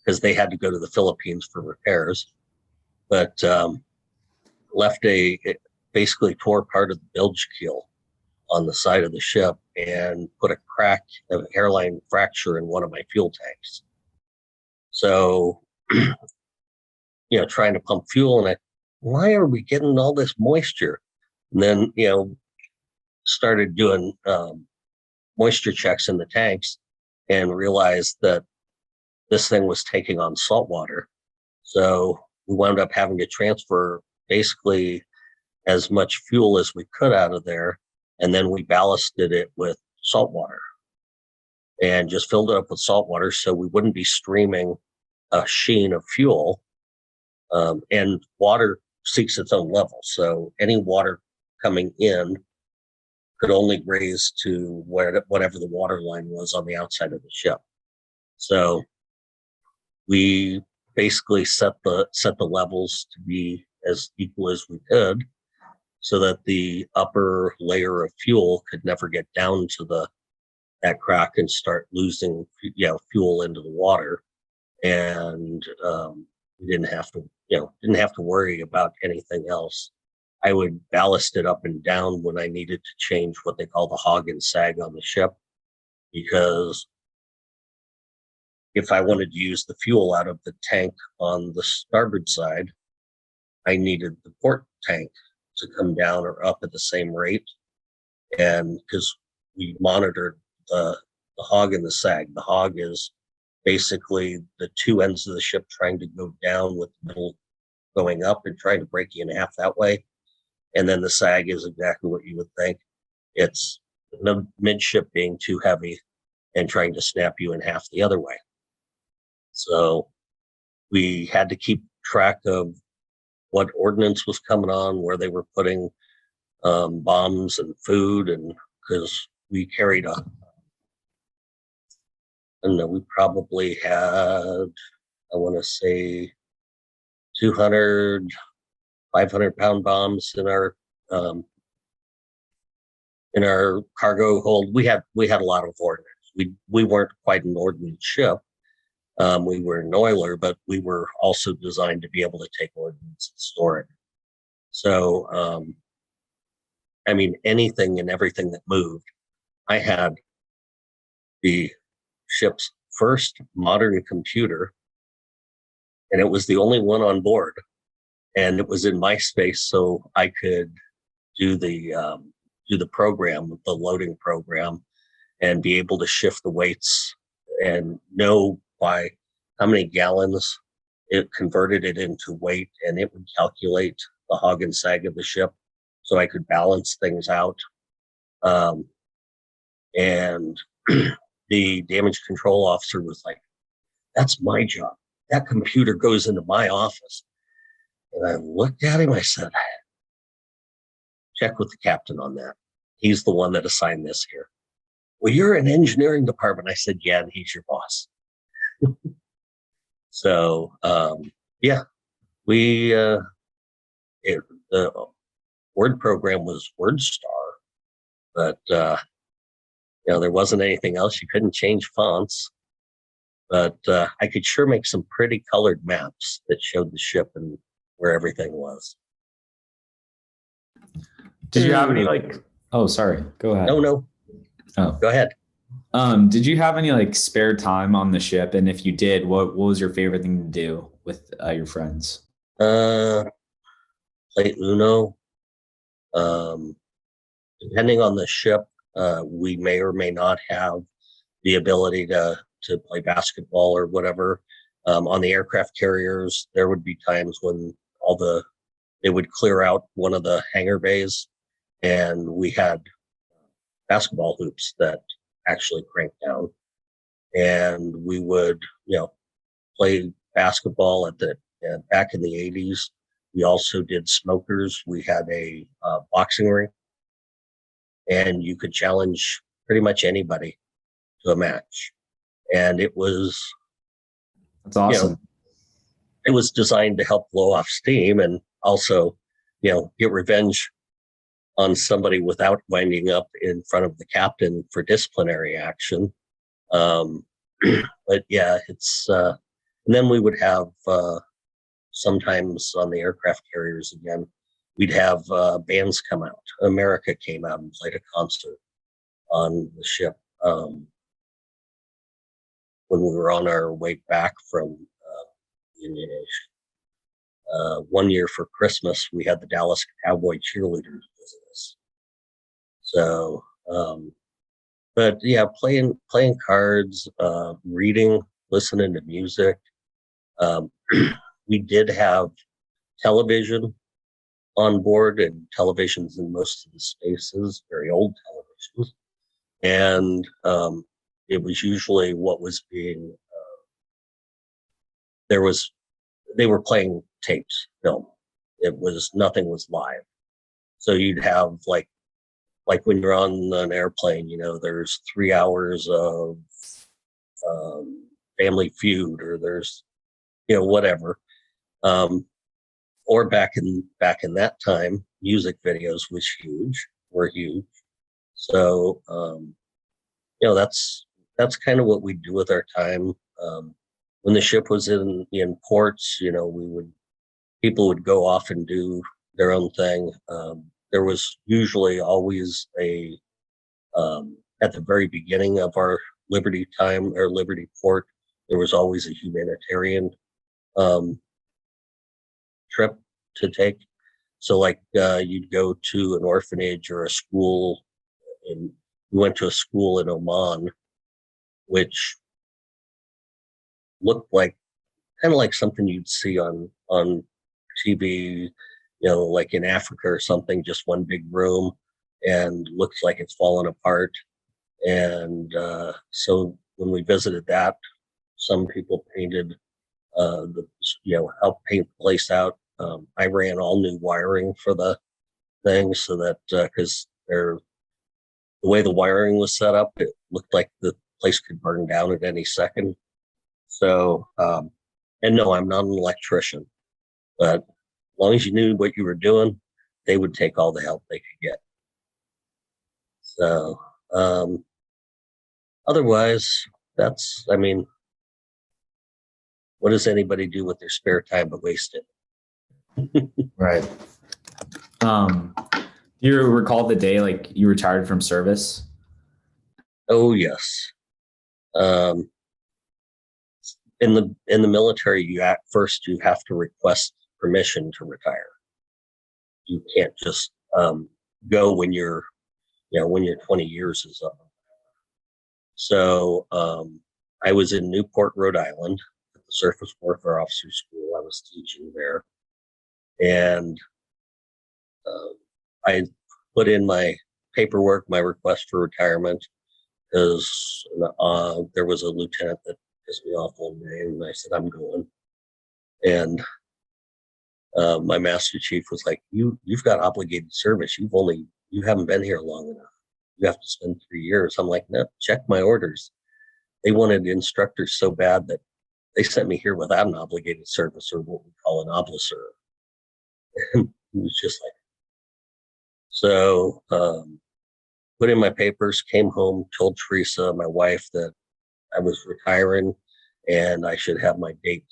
because they had to go to the Philippines for repairs, but left it basically tore part of the bilge keel on the side of the ship and put a crack, an hairline fracture in one of my fuel tanks. So, trying to pump fuel, and why are we getting all this moisture? And then, started doing moisture checks in the tanks and realized that this thing was taking on salt water. So we wound up having to transfer basically as much fuel as we could out of there. And then we ballasted it with salt water and just filled it up with salt water so we wouldn't be streaming a sheen of fuel. And water seeks its own level. So any water coming in could only raise to whatever the water line was on the outside of the ship. So we basically set the levels to be as equal as we could, so that the upper layer of fuel could never get down to that crack and start losing fuel into the water. And we didn't have to worry about anything else. I would ballast it up and down when I needed to change what they call the hog and sag on the ship, because if I wanted to use the fuel out of the tank on the starboard side, I needed the port tank to come down or up at the same rate. And because we monitored the hog and the sag. The hog is basically the two ends of the ship trying to go down with the middle going up and trying to break you in half that way. And then the sag is exactly what you would think. It's the midship being too heavy and trying to snap you in half the other way. So we had to keep track of what ordnance was coming on, where they were putting bombs and food, and because we carried we probably had, I want to say 200, 500-pound bombs in our cargo hold. We had a lot of ordnance. We weren't quite an ordnance ship. We were an oiler, but we were also designed to be able to take ordnance and store it. So, anything and everything that moved. I had the ship's first modern computer, and it was the only one on board. And it was in my space, so I could do the program, the loading program, and be able to shift the weights and know by how many gallons it converted it into weight, and it would calculate the hog and sag of the ship, so I could balance things out. And the damage control officer was like, "That's my job. That computer goes into my office." And I looked at him, I said, "Check with the captain on that. He's the one that assigned this here." "Well, you're in engineering department." I said, "Yeah, and he's your boss." So, the word program was WordStar, but, there wasn't anything else. You couldn't change fonts, but I could sure make some pretty colored maps that showed the ship and where everything was. Did you have any oh, sorry, go ahead. No. Oh, Go ahead. Did you have any like spare time on the ship? And if you did, what was your favorite thing to do with your friends? Uh, Play Uno. Um, Depending on the ship, we may or may not have the ability to play basketball or whatever. On the aircraft carriers, there would be times when they would clear out one of the hangar bays, and we had basketball hoops that actually cranked down, and we would, play basketball back in the 80s. We also did smokers. We had a boxing ring, and you could challenge pretty much anybody to a match. And it was, That's awesome. it was designed to help blow off steam and also, get revenge on somebody without winding up in front of the captain for disciplinary action. But yeah, and then we would have, sometimes on the aircraft carriers again, we'd have bands come out. America came out and played a concert on the ship when we were on our way back from the Indian Ocean. One year for Christmas, we had the Dallas Cowboy cheerleaders visit us. So, but yeah, playing cards, reading, listening to music. We did have television on board, and televisions in most of the spaces, very old televisions. And it was usually what was being, they were playing tapes, film. Nothing was live. So you'd have like when you're on an airplane, there's 3 hours of Family Feud, or there's, whatever. Or back in that time, music videos were huge. So, that's kind of what we do with our time. When the ship was in ports, people would go off and do their own thing. There was usually always at the very beginning of our Liberty time or Liberty port, there was always a humanitarian trip to take. So like you'd go to an orphanage or a school, and we went to a school in Oman, which looked like kind of like something you'd see on TV, like in Africa or something, just one big room and looks like it's fallen apart. And so when we visited that, some people painted helped paint the place out. I ran all new wiring for the thing so that because the way the wiring was set up, it looked like the place could burn down at any second. So, and no, I'm not an electrician, but as long as you knew what you were doing, they would take all the help they could get. So, otherwise, what does anybody do with their spare time but waste it? Right. Do you recall the day like you retired from service? Oh yes. In the military, you have to request permission to retire. You can't just go when your 20 years is up. So I was in Newport, Rhode Island, at the Surface Warfare Officer School. I was teaching there, and I put in my paperwork, my request for retirement, because there was a lieutenant that pissed me off one day, and I said, I'm going. And my master chief was like, you've got obligated service. You haven't been here long enough. You have to spend 3 years. I'm like, no, check my orders. They wanted instructors so bad that they sent me here without an obligated service, or what we call an oblisser. And it was just like, so put in my papers, came home, told Teresa, my wife, that I was retiring and I should have my date,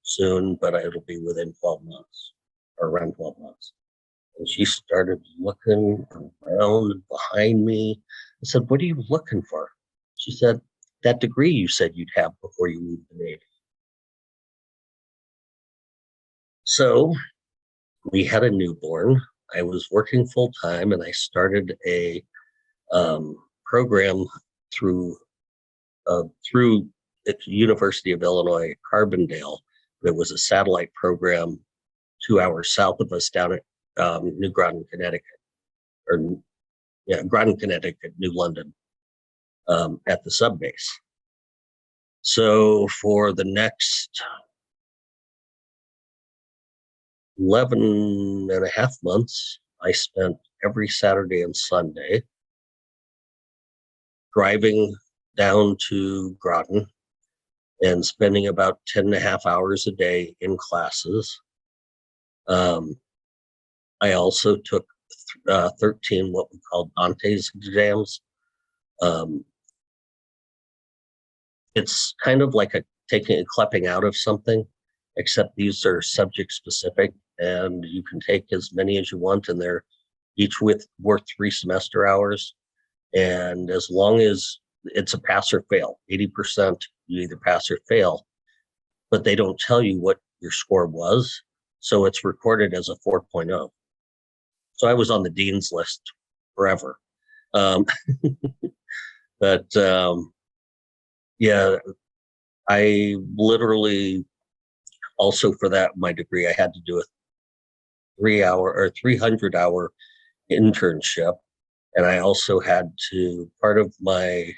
soon, but it'll be within 12 months or around 12 months. And she started looking around behind me. I said, what are you looking for? She said, that degree you said you'd have before you leave the Navy. So we had a newborn. I was working full time, and I started a program through the University of Illinois Carbondale. It was a satellite program 2 hours south of us down at New Groton, Connecticut, Groton, Connecticut, New London, at the sub base. So for the next 11 and a half months, I spent every Saturday and Sunday driving down to Groton and spending about 10 and a half hours a day in classes. I also took 13 what we call Dante's exams. It's kind of like taking a clipping out of something, except these are subject specific, and you can take as many as you want, and they're each worth 3 semester hours. And as long as it's a pass or fail, 80%, you either pass or fail, but they don't tell you what your score was. So it's recorded as a 4.0. So I was on the dean's list forever. But yeah, I literally also for that, my degree, I had to do a 300-hour internship. And I also had to, part of my,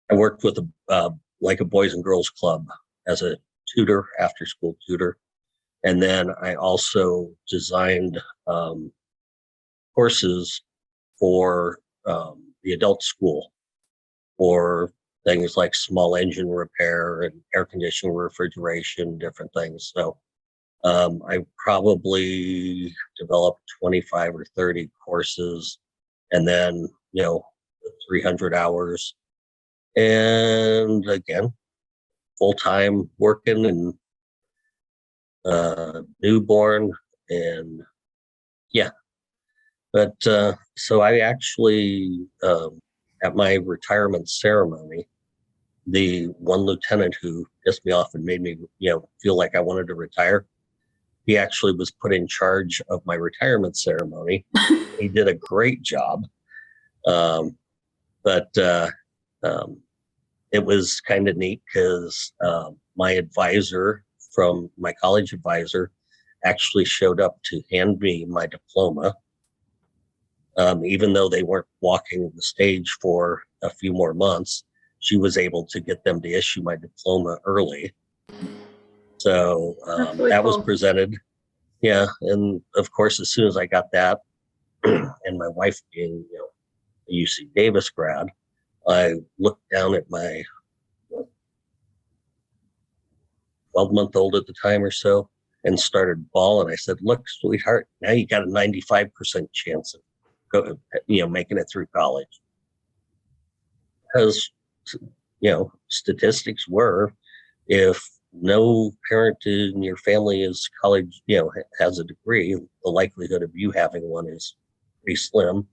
I worked with like a boys and girls club as a tutor, after school tutor. And then I also designed courses for the adult school for things like small engine repair and air conditioning, refrigeration, different things. So I probably developed 25 or 30 courses, and then, 300 hours. And again, full-time working and newborn, and yeah. But so I actually, at my retirement ceremony, the one lieutenant who pissed me off and made me, feel like I wanted to retire, he actually was put in charge of my retirement ceremony. He did a great job. But it was kind of neat because my advisor from my college advisor actually showed up to hand me my diploma. Even though they weren't walking the stage for a few more months, she was able to get them to issue my diploma early. So really that cool. Was presented. Yeah. And of course, as soon as I got that, and my wife being, a UC Davis grad, I looked down at my 12-month-old at the time or so and started bawling. I said, "Look, sweetheart, now you got a 95% chance of making it through college." Because, statistics were, if no parent in your family is college, has a degree, the likelihood of you having one is pretty slim.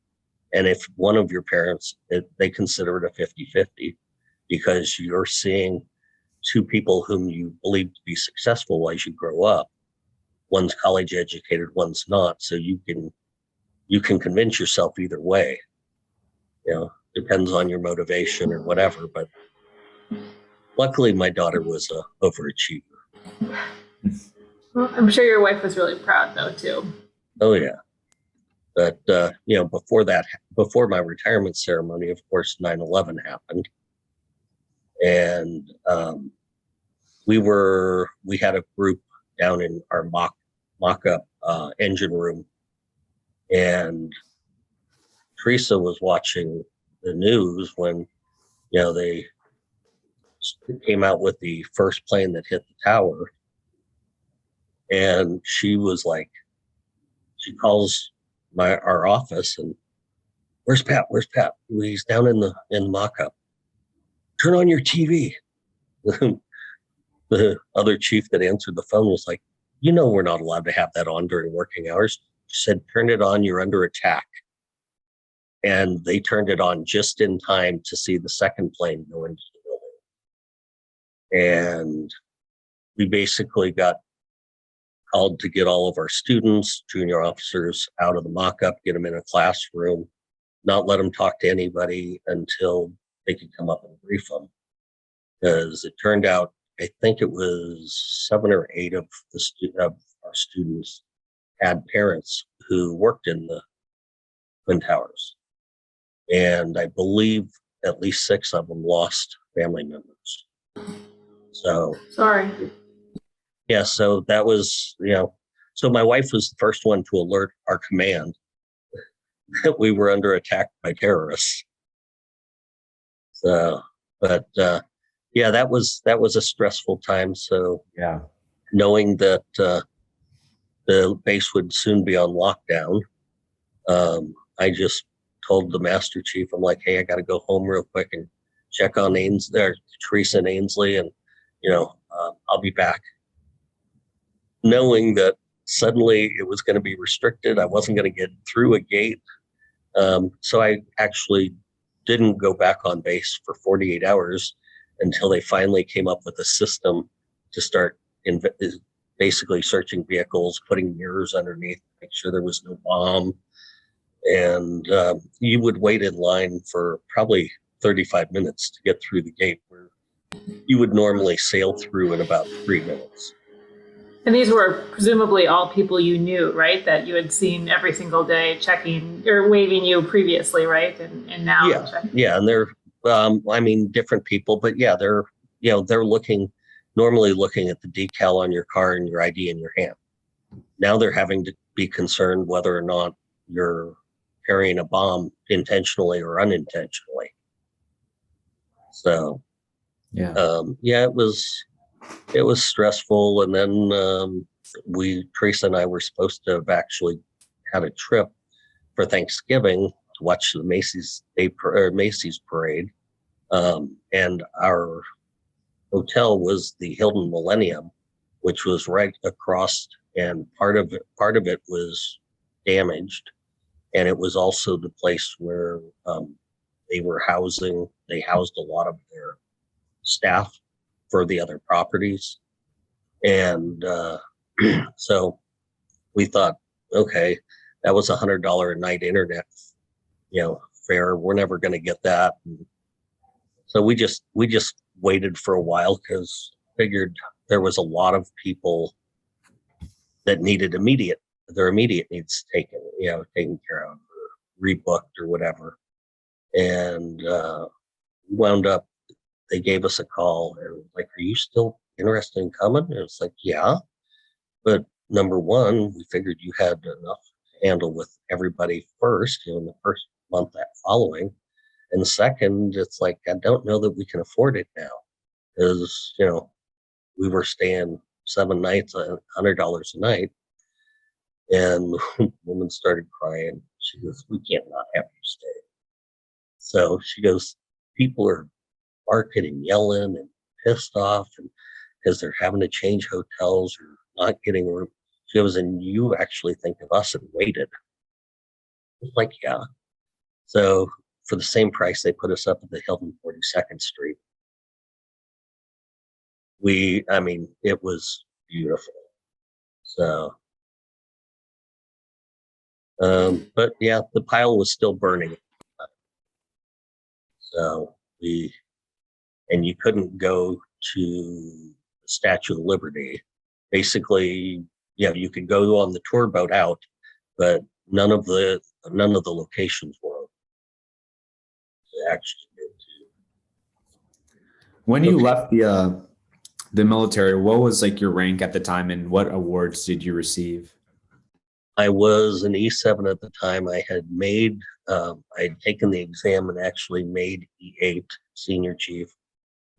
And if one of your parents, they consider it a 50-50, because you're seeing two people whom you believe to be successful as you grow up. One's college educated, one's not. So you can convince yourself either way. Depends on your motivation or whatever. But luckily, my daughter was an overachiever. Well, I'm sure your wife was really proud, though, too. Oh, yeah. But, before my retirement ceremony, of course, 9/11 happened. And we had a group down in our mock-up engine room. And Teresa was watching the news when, they came out with the first plane that hit the tower. And she was like, she calls our office and, "Where's Pat? Where's Pat?" He's down in the mock-up. "Turn on your TV." The other chief that answered the phone was like, "We're not allowed to have that on during working hours." She said, "Turn it on. You're under attack." and they turned it on just in time to see the second plane go into the building. And we basically got called to get all of our students, junior officers, out of the mock-up, get them in a classroom, not let them talk to anybody until they could come up and brief them. Because it turned out, I think it was 7 or 8 of our students had parents who worked in the Twin Towers. And I believe at least 6 of them lost family members. So Sorry. yeah, so that was, so my wife was the first one to alert our command that we were under attack by terrorists. So, but yeah, that was a stressful time. So Yeah. knowing that the base would soon be on lockdown, I just told the master chief, I'm like, hey, I got to go home real quick and check on Teresa and Ainsley, and I'll be back. Knowing that suddenly it was going to be restricted, I wasn't going to get through a gate. So I actually didn't go back on base for 48 hours until they finally came up with a system to start basically searching vehicles, putting mirrors underneath, make sure there was no bomb. And you would wait in line for probably 35 minutes to get through the gate, where you would normally sail through in about 3 minutes. And these were presumably all people you knew, right? That you had seen every single day, checking or waving you previously, right? And now, yeah, and they're, different people, but yeah, they're normally looking at the decal on your car and your ID in your hand. Now they're having to be concerned whether or not you're carrying a bomb intentionally or unintentionally. So, Yeah. It was stressful. And then Teresa and I were supposed to have actually had a trip for Thanksgiving to watch the Macy's parade. And our hotel was the Hilton Millennium, which was right across, and part of it was damaged. And it was also the place where they housed a lot of their staff for the other properties. And so we thought, okay, that was $100 a night internet, fare. We're never going to get that. And so we just waited for a while, because figured there was a lot of people that needed their immediate needs taken care of, or rebooked or whatever. And wound up, they gave us a call and like, are you still interested in coming? And it's like, yeah, but number one, we figured you had enough to handle with everybody first, in the first month that following. And the second, it's like, I don't know that we can afford it now, because, we were staying 7 nights, $100 a night. And the woman started crying. She goes, we can't not have you stay. So she goes, people are barking and yelling and pissed off, and because they're having to change hotels or not getting room. She goes, and you actually think of us and waited. I was like, yeah. So for the same price, they put us up at the Hilton 42nd Street. It was beautiful. So, but yeah, the pile was still burning. So and you couldn't go to the Statue of Liberty. Basically, you could go on the tour boat out, but none of the locations were open to actually go to. When you left the military, what was like your rank at the time, and what awards did you receive? I was an E7 at the time. I had I'd taken the exam and actually made E8, senior chief,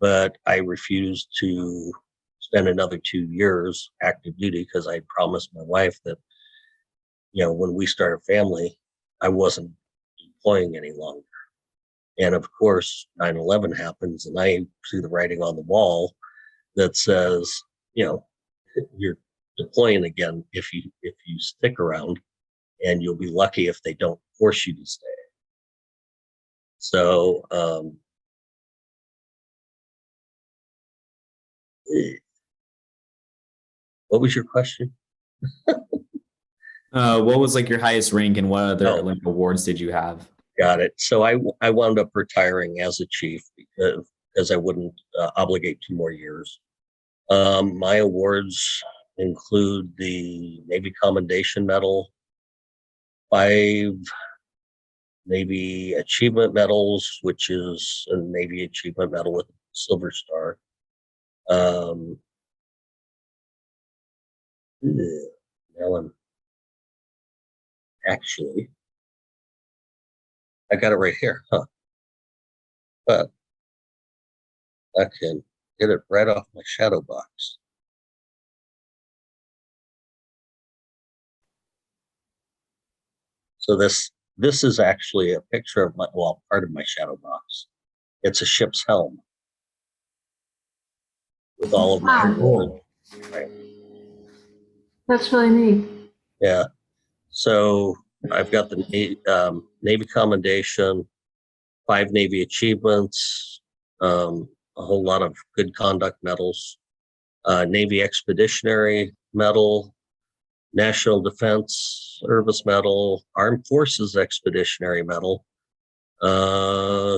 but I refused to spend another 2 years active duty, because I promised my wife that, when we start a family, I wasn't deploying any longer. And of course, 9/11 happens, and I see the writing on the wall that says, you're deploying again if you stick around, and you'll be lucky if they don't force you to stay. So, what was your question? What was like your highest rank and what other Oh. like awards did you have? Got it. So I wound up retiring as a chief because I wouldn't obligate 2 more years. My awards include the Navy Commendation Medal, 5 Navy Achievement Medals, which is a Navy Achievement Medal with a Silver Star. Now I'm actually, I got it right here, huh? But I can get it right off my shadow box. So this is actually a picture of my, well, part of my shadow box. It's a ship's helm with all of my Wow. awards. Right. That's really neat. Yeah. So I've got the Navy Commendation, 5 Navy Achievements, a whole lot of Good Conduct medals, Navy Expeditionary Medal, National Defense Service Medal, Armed Forces Expeditionary Medal,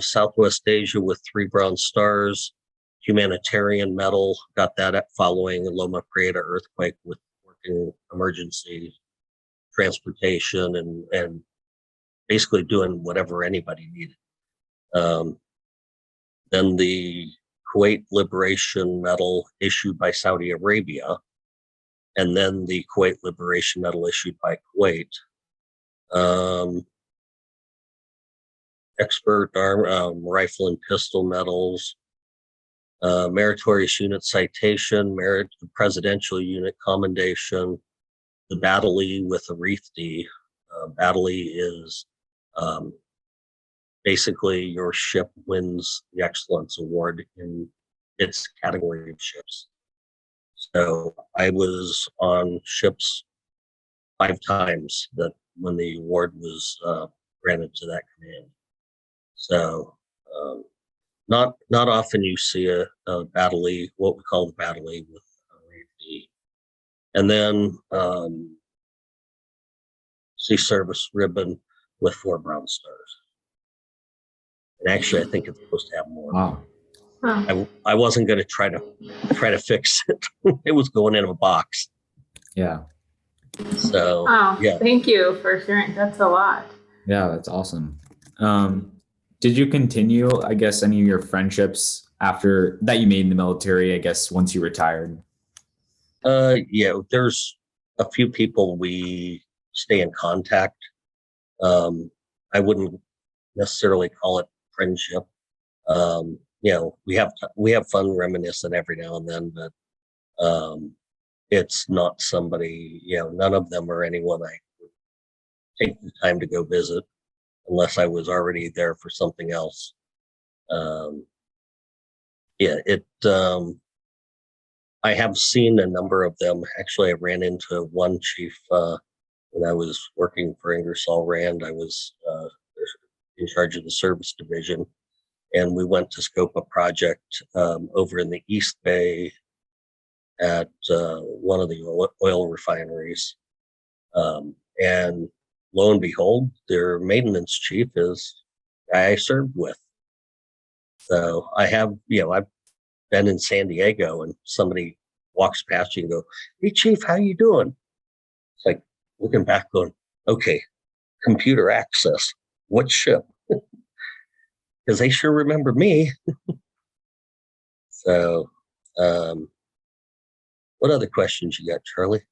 Southwest Asia with 3 Bronze Stars, Humanitarian Medal, got that following the Loma Prieta earthquake with working emergency transportation and basically doing whatever anybody needed. Then the Kuwait Liberation Medal issued by Saudi Arabia, and then the Kuwait Liberation Medal issued by Kuwait. Expert rifle and pistol medals, Meritorious Unit Citation, Merit Presidential Unit Commendation, the Battle E with a Wreath D. Battle E is basically your ship wins the Excellence Award in its category of ships. So I was on ships 5 times that when the award was granted to that command. So not often you see a Battle E, what we call the Battle E with a Wreath D. And then Sea Service Ribbon with 4 Bronze Stars. And actually, I think it's supposed to have more. Wow. Wow. I wasn't going to try to fix it. It was going in a box. Yeah. So Wow. yeah. Thank you for sharing. That's a lot. Yeah, that's awesome. Did you continue, I guess, any of your friendships after that you made in the military, I guess, once you retired? Yeah, there's a few people we stay in contact. I wouldn't necessarily call it friendship. You know, we have fun reminiscing every now and then, but it's not somebody, you know, none of them are anyone I would take the time to go visit unless I was already there for something else. Yeah, I have seen a number of them. Actually, I ran into one chief when I was working for Ingersoll Rand. I was in charge of the service division, and we went to scope a project over in the East Bay at one of the oil refineries. And lo and behold, their maintenance chief is the guy I served with. So I have, you know, I've been in San Diego and somebody walks past you and go, "Hey chief, how you doing?" It's like looking back going, okay, computer access, what ship? Because they sure remember me. So what other questions you got, Charlie?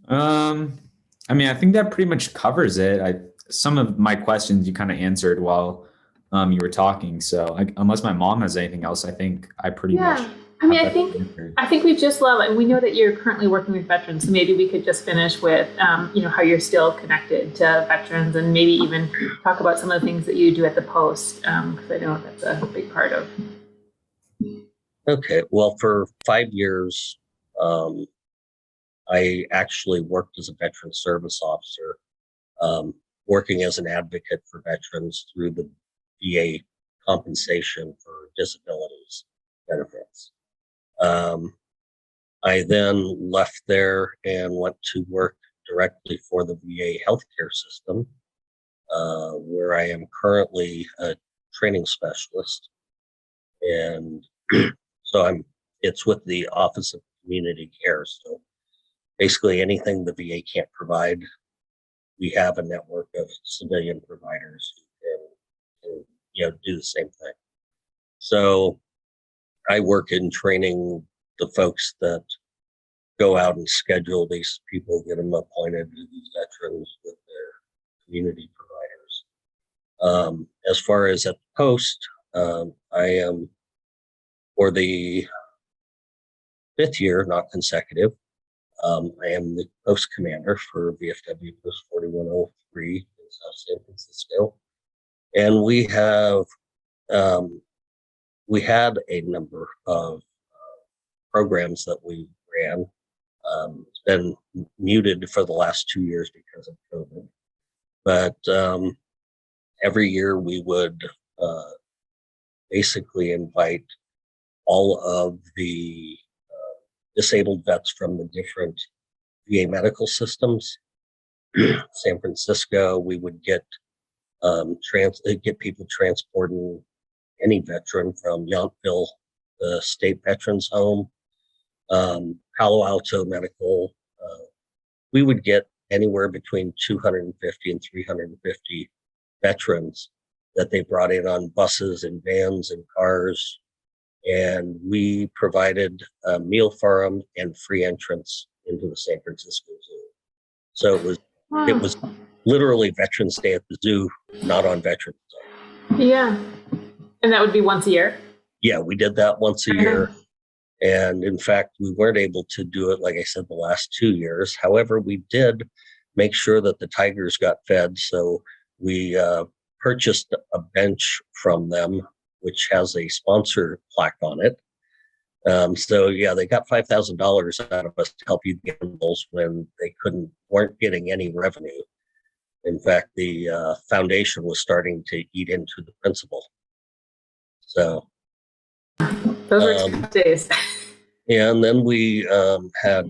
I mean, I think that pretty much covers it. Some of my questions you kind of answered while you were talking. So unless my mom has anything else, I think I pretty much. I mean, have that answered. I think we just love it. And we know that you're currently working with veterans. So maybe we could just finish with, you know, how you're still connected to veterans and maybe even talk about some of the things that you do at the post. Because I know that's a big part of. Okay. Well, for 5 years, I actually worked as a veteran service officer. working as an advocate for veterans through the VA compensation for disabilities benefits. I then left there and went to work directly for the VA healthcare system, where I am currently a training specialist. And so it's with the Office of Community Care. So basically anything the VA can't provide, we have a network of civilian providers who can do the same thing. So I work in training the folks that go out and schedule these people, get them appointed to these veterans with their community providers. As far as at the post, I am for the 5th year, not consecutive. I am the post commander for VFW Post 4103 in South San Francisco, and we had a number of programs that we ran. It's been muted for the last 2 years because of COVID, but every year we would basically invite all of the disabled vets from the different VA medical systems. San Francisco, we would get people transporting any veteran from Yountville, the state veterans home, Palo Alto Medical. We would get anywhere between 250 and 350 veterans that they brought in on buses and vans and cars. And we provided a meal for them and free entrance into the San Francisco Zoo. So it was literally Veterans Day at the zoo, not on Veterans Day. Yeah. And that would be once a year? Yeah, we did that once a year. And in fact, we weren't able to do it, like I said, the last 2 years. However, we did make sure that the tigers got fed. So we purchased a bench from them, which has a sponsor plaque on it. So yeah, they got $5,000 out of us to help you get animals when they weren't getting any revenue. In fact, the foundation was starting to eat into the principal. So those were tough days. And then we have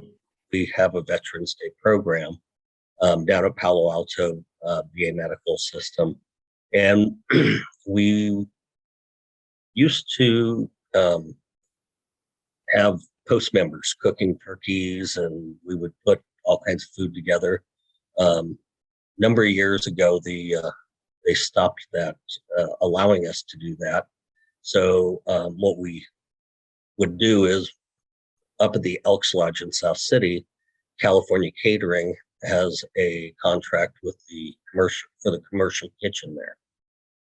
a Veterans Day program down at Palo Alto VA Medical System, and we used to have post members cooking turkeys, and we would put all kinds of food together. Number of years ago, they stopped that, allowing us to do that. So what we would do is, up at the Elks Lodge in South City, California Catering has a contract with the commercial kitchen there.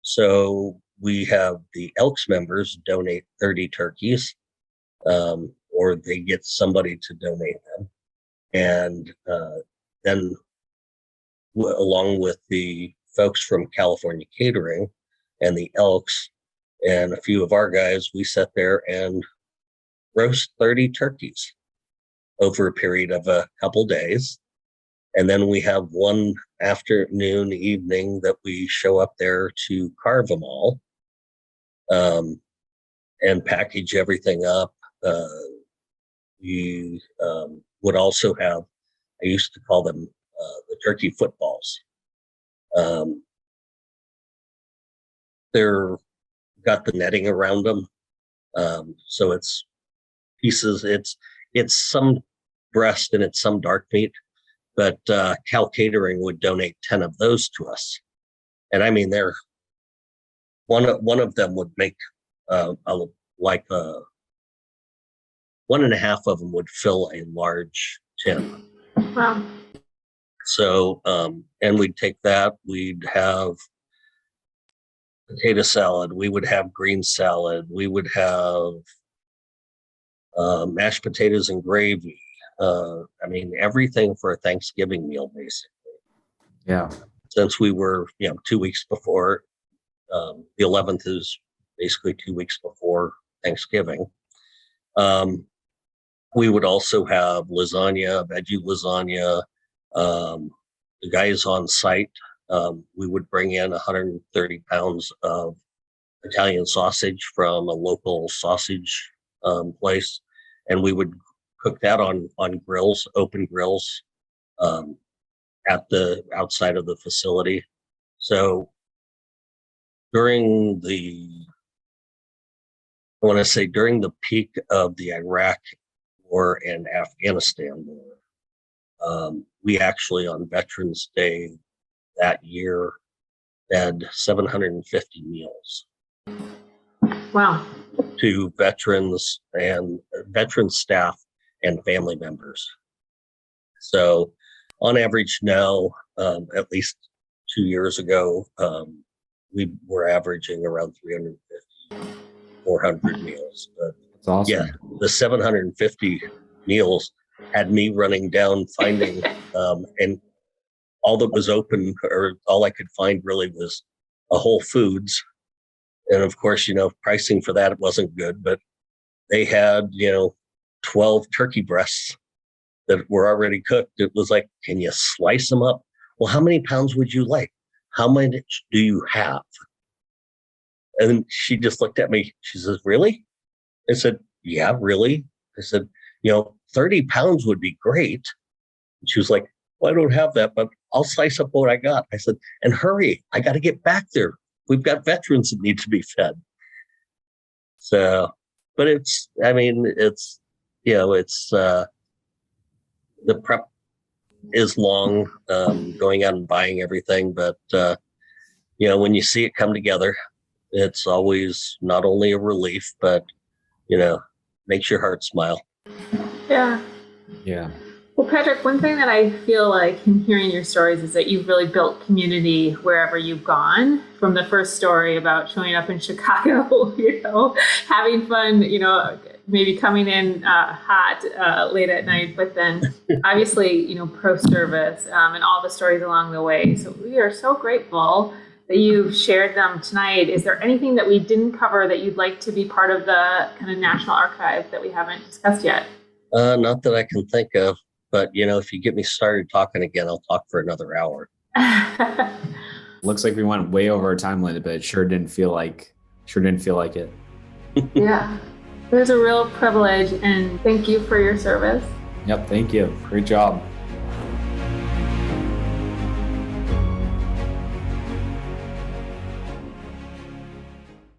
So we have the Elks members donate 30 turkeys, or they get somebody to donate them. And then along with the folks from California Catering and the Elks and a few of our guys, we sat there and roast 30 turkeys over a period of a couple days. And then we have one evening that we show up there to carve them all, and package everything up. We would also have, I used to call them the turkey footballs. They're got the netting around them. So it's pieces, it's some breast and it's some dark meat, but Cal Catering would donate 10 of those to us. And I mean, one of them would make one and a half of them would fill a large tin. Wow. So, and we'd take that, we'd have potato salad, we would have green salad, we would have mashed potatoes and gravy. I mean, everything for a Thanksgiving meal, basically. Yeah. Since we were, 2 weeks before, the 11th is basically 2 weeks before Thanksgiving. We would also have lasagna, veggie lasagna. The guys on site we would bring in 130 pounds of Italian sausage from a local sausage place, and we would cook that on grills, open grills, at the outside of the facility. So during the peak of the Iraq War and Afghanistan War, we actually on Veterans Day that year fed 750 meals. Wow. To veterans and veteran staff and family members. So on average now, at least 2 years ago, we were averaging around 350, 400 meals. But That's awesome. yeah, the 750 meals had me running down, finding, and all that was open, or all I could find really, was a Whole Foods. And of course, pricing for that, it wasn't good, but they had, 12 turkey breasts that were already cooked. It was like, can you slice them up? Well, how many pounds would you like? How much do you have? And she just looked at me. She says, really? I said, yeah, really? I said, 30 pounds would be great. And she was like, well, I don't have that, but I'll slice up what I got. I said, and hurry, I got to get back there. We've got veterans that need to be fed. So, but it's the prep is long, going out and buying everything. But, when you see it come together, it's always not only a relief, but, makes your heart smile. Yeah. Yeah. Well, Patrick, one thing that I feel like in hearing your stories is that you've really built community wherever you've gone. From the first story about showing up in Chicago, having fun, maybe coming in hot late at night, but then obviously, pro-service and all the stories along the way. So we are so grateful that you've shared them tonight. Is there anything that we didn't cover that you'd like to be part of the kind of National Archive that we haven't discussed yet? Not that I can think of. But, if you get me started talking again, I'll talk for another hour. Looks like we went way over our time limit, but it sure didn't feel like it. Yeah. It was a real privilege, and thank you for your service. Yep. Thank you. Great job.